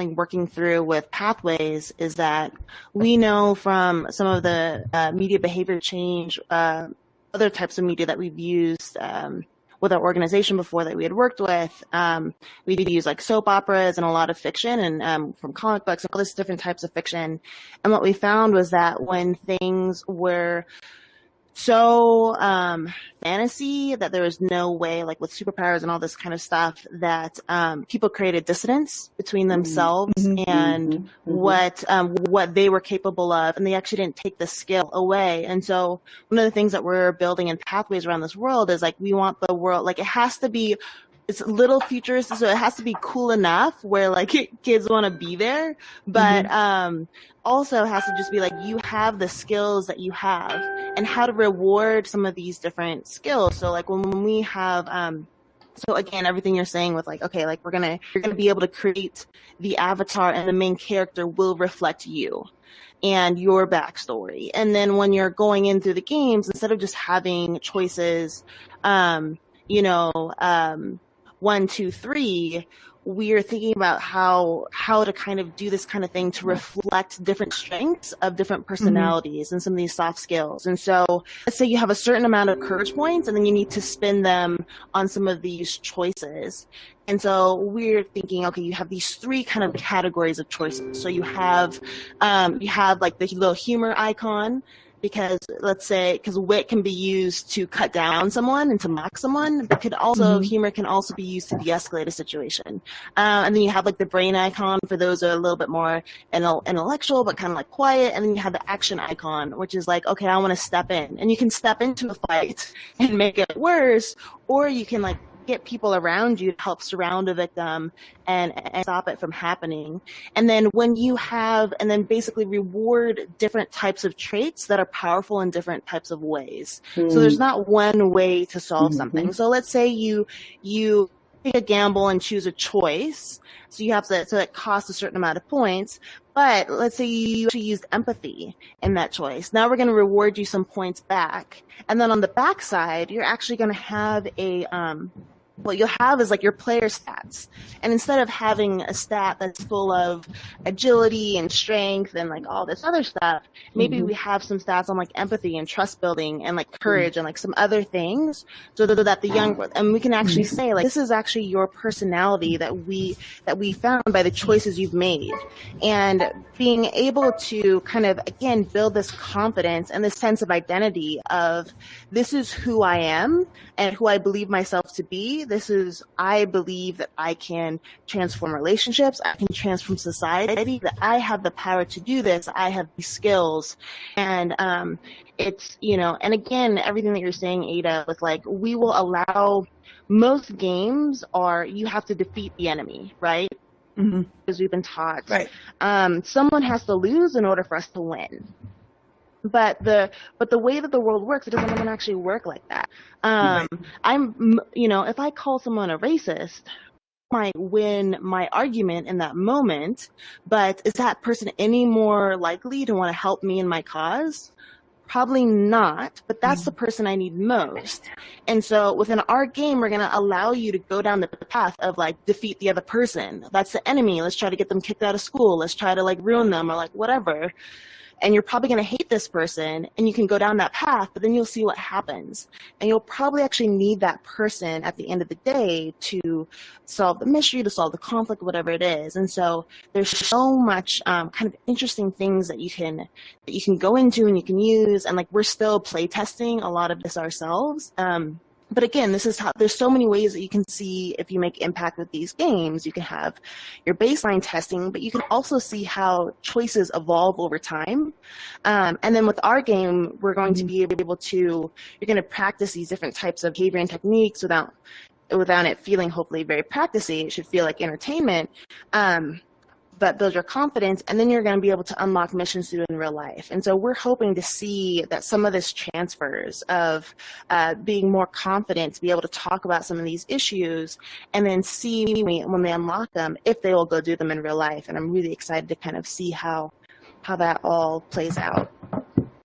working through with Pathways is that we know from some of the media behavior change, other types of media that we've used with our organization before that we had worked with. We did use like soap operas and a lot of fiction and from comic books and all this different types of fiction. And what we found was that when things were so fantasy that there was no way, like with superpowers and all this kind of stuff, that people created dissonance between themselves and what they were capable of, and they actually didn't take the skill away. And so one of the things that we're building in Pathways around this world is like we want the world, like it has to be, it's little futuristic, so it has to be cool enough where like kids want to be there, but also has to just be like you have the skills that you have and how to reward some of these different skills. So like when we have so again, everything you're saying with like, okay, like you're gonna be able to create the avatar and the main character will reflect you and your backstory. And then when you're going in through the games, instead of just having choices, you know, 1, 2, 3, we're thinking about how to kind of do this kind of thing to reflect different strengths of different personalities and some of these soft skills. And so let's say you have a certain amount of courage points and then you need to spend them on some of these choices. And so we're thinking, okay, you have these 3 kind of categories of choices. So you have like the little humor icon, because let's say, because wit can be used to cut down someone and to mock someone, but humor can also be used to de-escalate a situation. And then you have like the brain icon for those who are a little bit more intellectual, but kind of like quiet. And then you have the action icon, which is like, okay, I want to step in. And you can step into a fight and make it worse, or you can like get people around you to help surround a victim and stop it from happening. And then and then basically reward different types of traits that are powerful in different types of ways. So there's not one way to solve something. So let's say you take a gamble and choose a choice. So it costs a certain amount of points. But let's say you actually used empathy in that choice. Now we're going to reward you some points back. And then on the back side, you're actually going to have what you'll have is like your player stats. And instead of having a stat that's full of agility and strength and like all this other stuff, maybe we have some stats on like empathy and trust building and like courage and like some other things, so that and we can actually say like, this is actually your personality that we found by the choices you've made. And being able to kind of, again, build this confidence and this sense of identity of this is who I am and who I believe myself to be. I believe that I can transform relationships, I can transform society, that I have the power to do this, I have these skills. And it's, and again, everything that you're saying, Ada, with like, we will allow, most games you have to defeat the enemy, right? Because we've been taught. Right. Someone has to lose in order for us to win. But the way that the world works, it doesn't actually work like that. If I call someone a racist, I might win my argument in that moment, but is that person any more likely to want to help me in my cause? Probably not, but that's the person I need most. And so within our game, we're going to allow you to go down the path of like defeat the other person. That's the enemy. Let's try to get them kicked out of school. Let's try to like ruin them or like whatever. And you're probably going to hate this person, and you can go down that path, but then you'll see what happens. And you'll probably actually need that person at the end of the day to solve the mystery, to solve the conflict, whatever it is. And so there's so much kind of interesting things that you can go into and you can use. And like, we're still play testing a lot of this ourselves. But again, this is how there's so many ways that you can see if you make impact with these games. You can have your baseline testing, but you can also see how choices evolve over time. And then with our game, we're going to be able to, you're going to practice these different types of behavior and techniques without it feeling hopefully very practicey. It should feel like entertainment. But build your confidence, and then you're going to be able to unlock missions to do in real life. And so we're hoping to see that some of this transfers of being more confident to be able to talk about some of these issues, and then see when they unlock them, if they will go do them in real life. And I'm really excited to kind of see how that all plays out.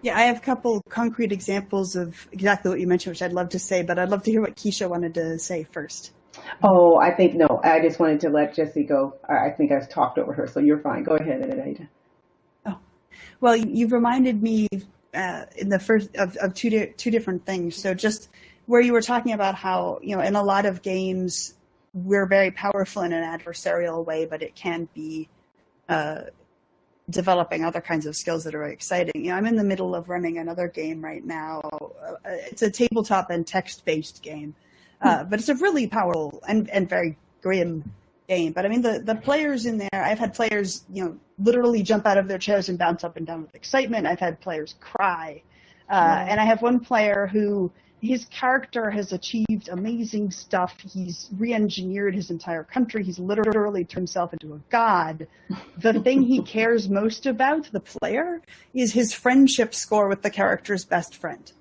Yeah, I have a couple concrete examples of exactly what you mentioned, which I'd love to say, but I'd love to hear what Kecia wanted to say first. Oh, I think no. I just wanted to let Jessie go. I think I talked over her, so you're fine. Go ahead, Ada. Oh, well, you've reminded me in the first of two different things. So just where you were talking about how, in a lot of games, we're very powerful in an adversarial way, but it can be developing other kinds of skills that are very exciting. I'm in the middle of running another game right now. It's a tabletop and text-based game, but it's a really powerful and very grim game. But I mean, the players in there, I've had players, literally jump out of their chairs and bounce up and down with excitement. I've had players cry. And I have one player who, his character has achieved amazing stuff. He's re-engineered his entire country. He's literally turned himself into a god. The thing he cares most about, the player, is his friendship score with the character's best friend.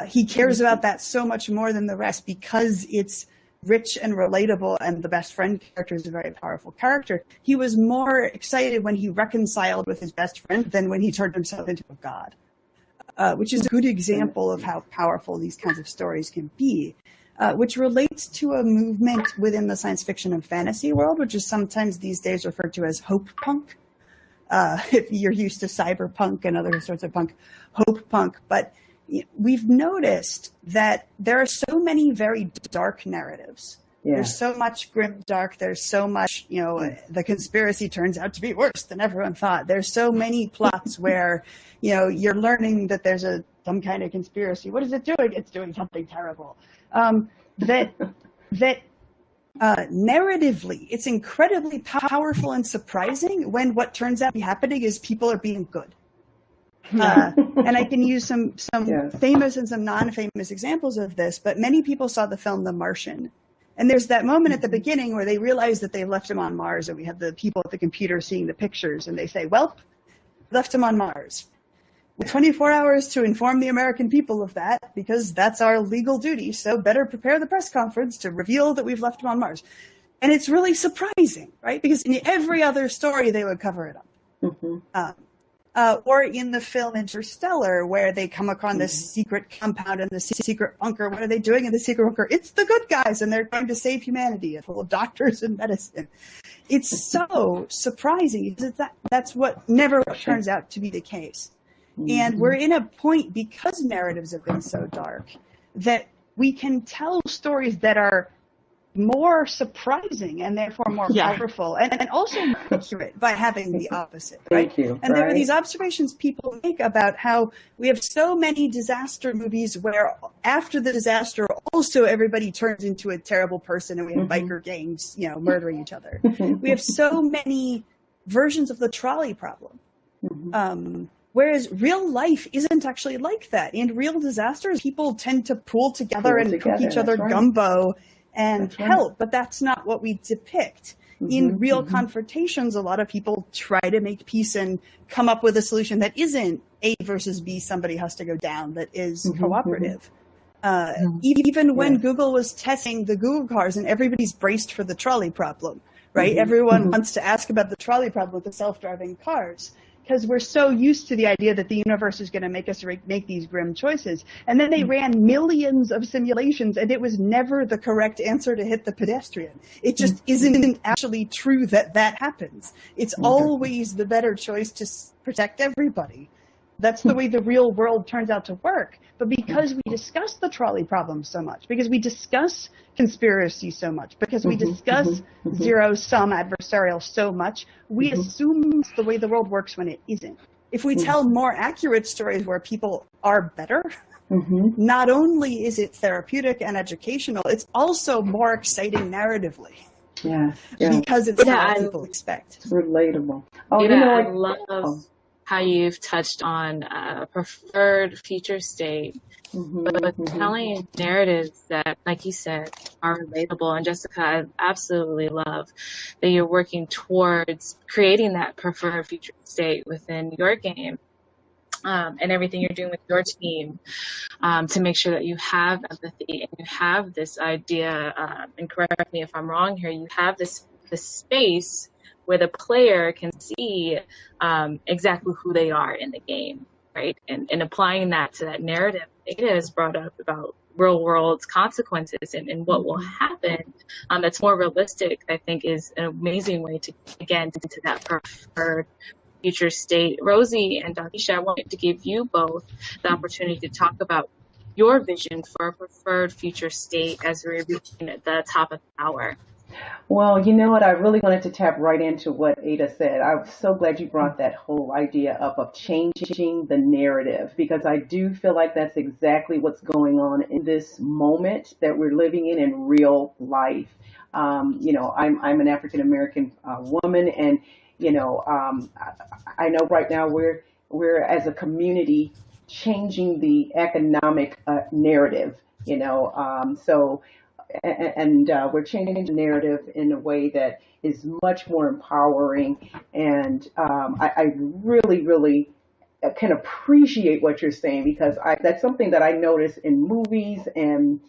He cares about that so much more than the rest because it's rich and relatable, and the best friend character is a very powerful character. He was more excited when he reconciled with his best friend than when he turned himself into a god. Which is a good example of how powerful these kinds of stories can be, which relates to a movement within the science fiction and fantasy world, which is sometimes these days referred to as hope punk. If you're used to cyberpunk and other sorts of punk, hope punk. But we've noticed that there are so many very dark narratives. Yeah. There's so much grim dark. There's so much, the conspiracy turns out to be worse than everyone thought. There's so many plots where, you're learning that there's some kind of conspiracy. What is it doing? It's doing something terrible. Narratively, it's incredibly powerful and surprising when what turns out to be happening is people are being good. And I can use some famous and some non-famous examples of this, but many people saw the film The Martian. And there's that moment at the beginning where they realize that they've left him on Mars, and we have the people at the computer seeing the pictures, and they say, well, left him on Mars. We have 24 hours to inform the American people of that, because that's our legal duty, so better prepare the press conference to reveal that we've left him on Mars. And it's really surprising, right? Because in every other story, they would cover it up. Mm-hmm. Or in the film Interstellar, where they come upon this secret compound and the secret bunker. What are they doing in the secret bunker? It's the good guys, and they're trying to save humanity. It's full of doctors and medicine. It's so surprising because that's what never turns out to be the case. And we're in a point, because narratives have been so dark, that we can tell stories that are more surprising and therefore more powerful and also more accurate by having the opposite, right? Thank you. And there are these observations people make about how we have so many disaster movies where after the disaster also everybody turns into a terrible person, and we have biker gangs, murdering each other. We have so many versions of the trolley problem. Whereas real life isn't actually like that. In real disasters, people tend to pool together and cook each other gumbo and help, but that's not what we depict. In real confrontations, a lot of people try to make peace and come up with a solution that isn't A versus B, somebody has to go down, that is cooperative. Even when Google was testing the Google cars and everybody's braced for the trolley problem, right? Everyone wants to ask about the trolley problem with the self-driving cars, because we're so used to the idea that the universe is going to make us make these grim choices. And then they ran millions of simulations, and it was never the correct answer to hit the pedestrian. It just isn't actually true that happens. It's always the better choice to protect everybody. That's the way the real world turns out to work. But because we discuss the trolley problem so much, because we discuss conspiracy so much, because we discuss zero-sum adversarial so much, we assume it's the way the world works when it isn't. If we tell more accurate stories where people are better, not only is it therapeutic and educational, it's also more exciting narratively. Because it's not what people expect. It's relatable. I love how you've touched on preferred future state, but telling narratives that, like you said, are relatable. And Jessica, I absolutely love that you're working towards creating that preferred future state within your game, and everything you're doing with your team, to make sure that you have empathy and you have this idea, and correct me if I'm wrong here, you have this space where the player can see exactly who they are in the game, right? And applying that to that narrative Ada has brought up about real world consequences and what will happen, that's more realistic, I think is an amazing way to, again, into that preferred future state. Rosie and Kecia, I wanted to give you both the opportunity to talk about your vision for a preferred future state as we're reaching at the top of the hour. Well, you know what? I really wanted to tap right into what Ada said. I'm so glad you brought that whole idea up of changing the narrative, because I do feel like that's exactly what's going on in this moment that we're living in real life. You know, I'm an African American woman, and you know, I know right now we're as a community changing the economic narrative. You know, and we're changing the narrative in a way that is much more empowering. And I really, really can appreciate what you're saying, because that's something that I notice in movies and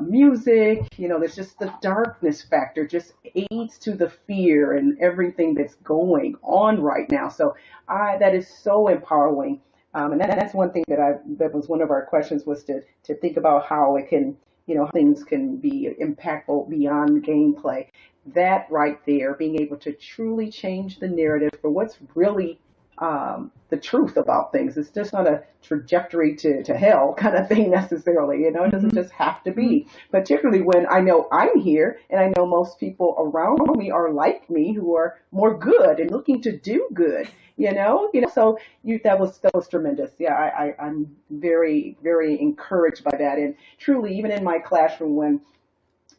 music. You know, there's just the darkness factor just aids to the fear and everything that's going on right now. So that is so empowering. And that's one thing that was one of our questions, was to think about how it can, you know, things can be impactful beyond gameplay. That right there, being able to truly change the narrative for what's really the truth about things. It's just not a trajectory to hell kind of thing necessarily. You know, it doesn't just have to be. Particularly when I know I'm here and I know most people around me are like me, who are more good and looking to do good. You know. So that was tremendous. Yeah, I'm very, very encouraged by that. And truly, even in my classroom, when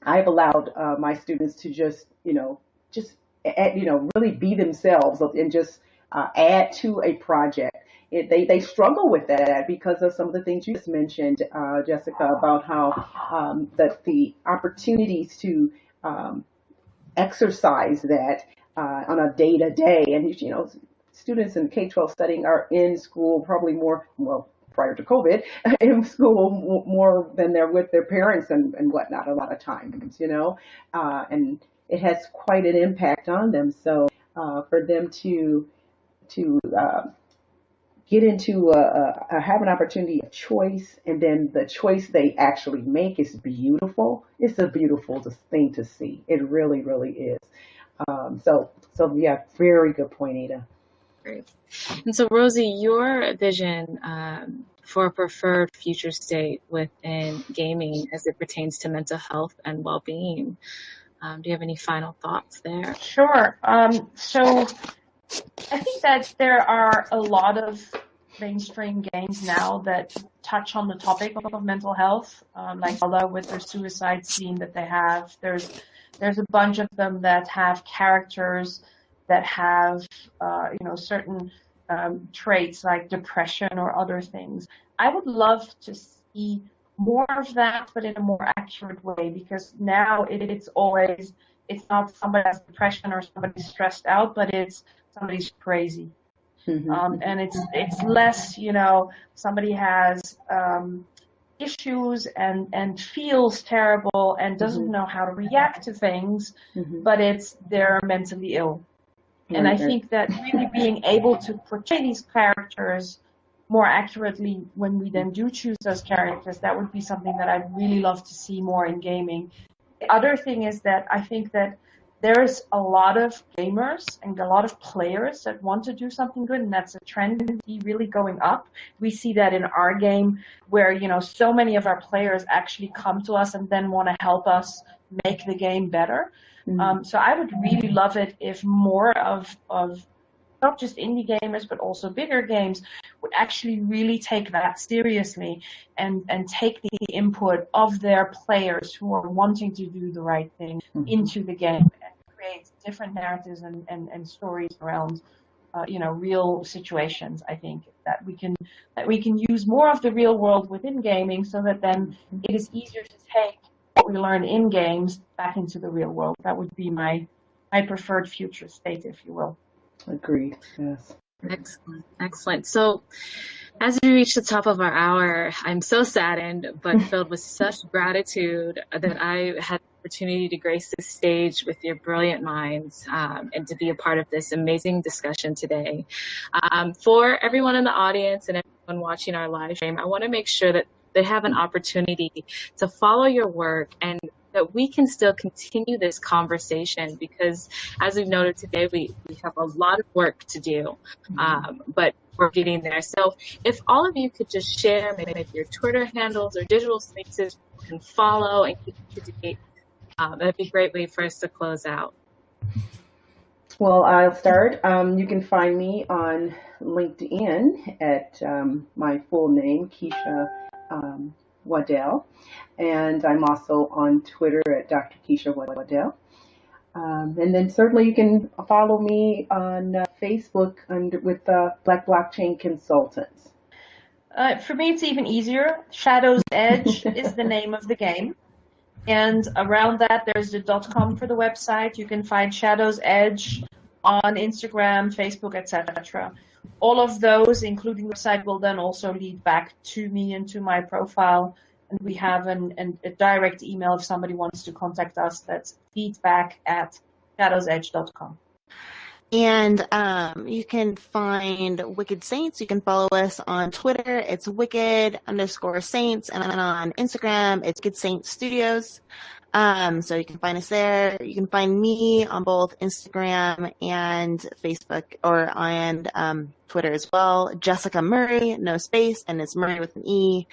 I've allowed my students to just really be themselves and just add to a project. They struggle with that because of some of the things you just mentioned, Jessica, about how that the opportunities to exercise that on a day-to-day, and you know, students in K-12 setting are in school probably more, well, prior to COVID, in school more than they're with their parents and whatnot a lot of times, you know, and it has quite an impact on them. So for them to get into have an opportunity of choice, and then the choice they actually make is beautiful. It's a beautiful thing to see. It really, really is. So yeah, very good point, Ada. Great. And so, Rosie, your vision for a preferred future state within gaming as it pertains to mental health and well-being, do you have any final thoughts there? Sure. So I think that there are a lot of mainstream games now that touch on the topic of mental health, like Zelda with their suicide scene that they have. There's a bunch of them that have characters that have certain traits like depression or other things. I would love to see more of that, but in a more accurate way, because now it's not somebody has depression or somebody's stressed out, but it's somebody's crazy. And it's less, you know, somebody has issues and feels terrible and doesn't know how to react to things, but they're mentally ill. And I think that really being able to portray these characters more accurately when we then do choose those characters, that would be something that I'd really love to see more in gaming. The other thing is that I think that there's a lot of gamers and a lot of players that want to do something good, and that's a trend really going up. We see that in our game where, you know, so many of our players actually come to us and then want to help us make the game better. So I would really love it if more of not just indie gamers, but also bigger games would actually really take that seriously and take the input of their players who are wanting to do the right thing into the game and create different narratives and stories around real situations. I think that we can use more of the real world within gaming, so that then it is easier to take what we learn in games back into the real world. That would be my preferred future state, if you will. Agreed. Yes. Excellent. So as we reach the top of our hour, I'm so saddened but filled with such gratitude that I had the opportunity to grace the stage with your brilliant minds and to be a part of this amazing discussion today. For everyone in the audience and everyone watching our live stream, I want to make sure that they have an opportunity to follow your work and that we can still continue this conversation, because as we've noted today, we have a lot of work to do, but we're getting there. So if all of you could just share maybe your Twitter handles or digital spaces you can follow and keep up to date, that'd be a great way for us to close out. Well, I'll start. You can find me on LinkedIn at my full name, Kecia Waddell, and I'm also on Twitter at Dr. Kecia Waddell. And then certainly you can follow me on Facebook with Black Blockchain Consultants. For me, it's even easier. Shadow's Edge is the name of the game. And around that, there's the .com for the website. You can find Shadow's Edge on Instagram, Facebook, etc. All of those, including the website, will then also lead back to me and to my profile. And we have a direct email if somebody wants to contact us. That's feedback@shadowsedge.com. And you can find Wicked Saints. You can follow us on Twitter. It's Wicked_Saints. And on Instagram, it's Wicked Saints Studios. So you can find us there. You can find me on both Instagram and Facebook, or on Twitter as well. Jessica Murray, no space, and it's Murray with an E.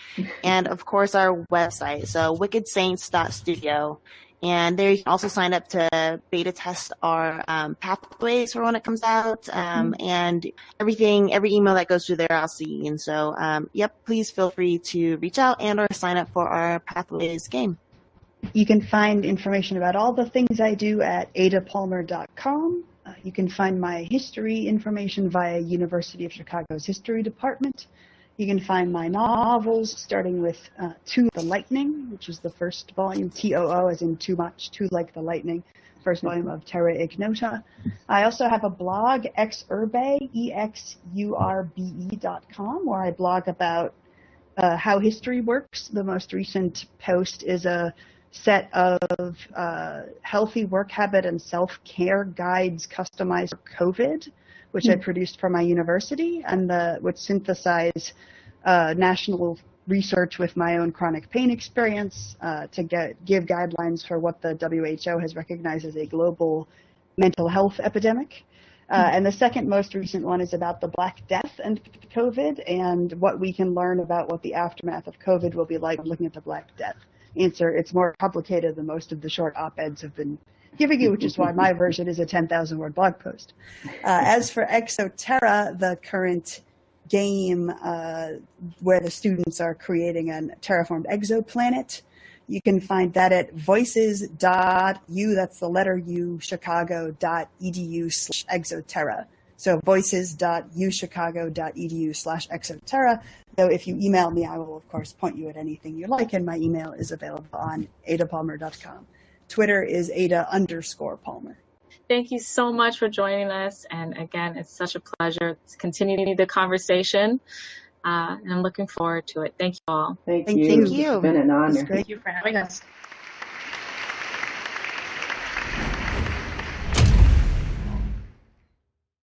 And of course our website, so wickedsaints.studio. And there you can also sign up to beta test our pathways for when it comes out. And every email that goes through there, I'll see. And so, please feel free to reach out and or sign up for our pathways game. You can find information about all the things I do at adapalmer.com. You can find my history information via University of Chicago's History Department. You can find my novels, starting with Too the Lightning, which is the first volume, TOO as in too much, too like the lightning, first volume of Terra Ignota. I also have a blog, Exurbe, EXURBE.com, where I blog about how history works. The most recent post is a set of healthy work habit and self-care guides customized for COVID, which I produced for my university, and which synthesize national research with my own chronic pain experience to give guidelines for what the WHO has recognized as a global mental health epidemic. And the second most recent one is about the Black Death and COVID, and what we can learn about what the aftermath of COVID will be like looking at the Black Death. Answer, it's more complicated than most of the short op-eds have been giving you, which is why my version is a 10,000-word blog post. As for Exoterra, the current game where the students are creating a terraformed exoplanet, you can find that at voices.u, that's the letter U, chicago.edu/exoterra. So voices.uchicago.edu/exoterra. Though if you email me, I will, of course, point you at anything you like, and my email is available on adapalmer.com. Twitter is Ada_Palmer. Thank you so much for joining us. And again, it's such a pleasure to continue the conversation. And I'm looking forward to it. Thank you all. Thank you. Thank you. It's been an honor. Thank you for having us.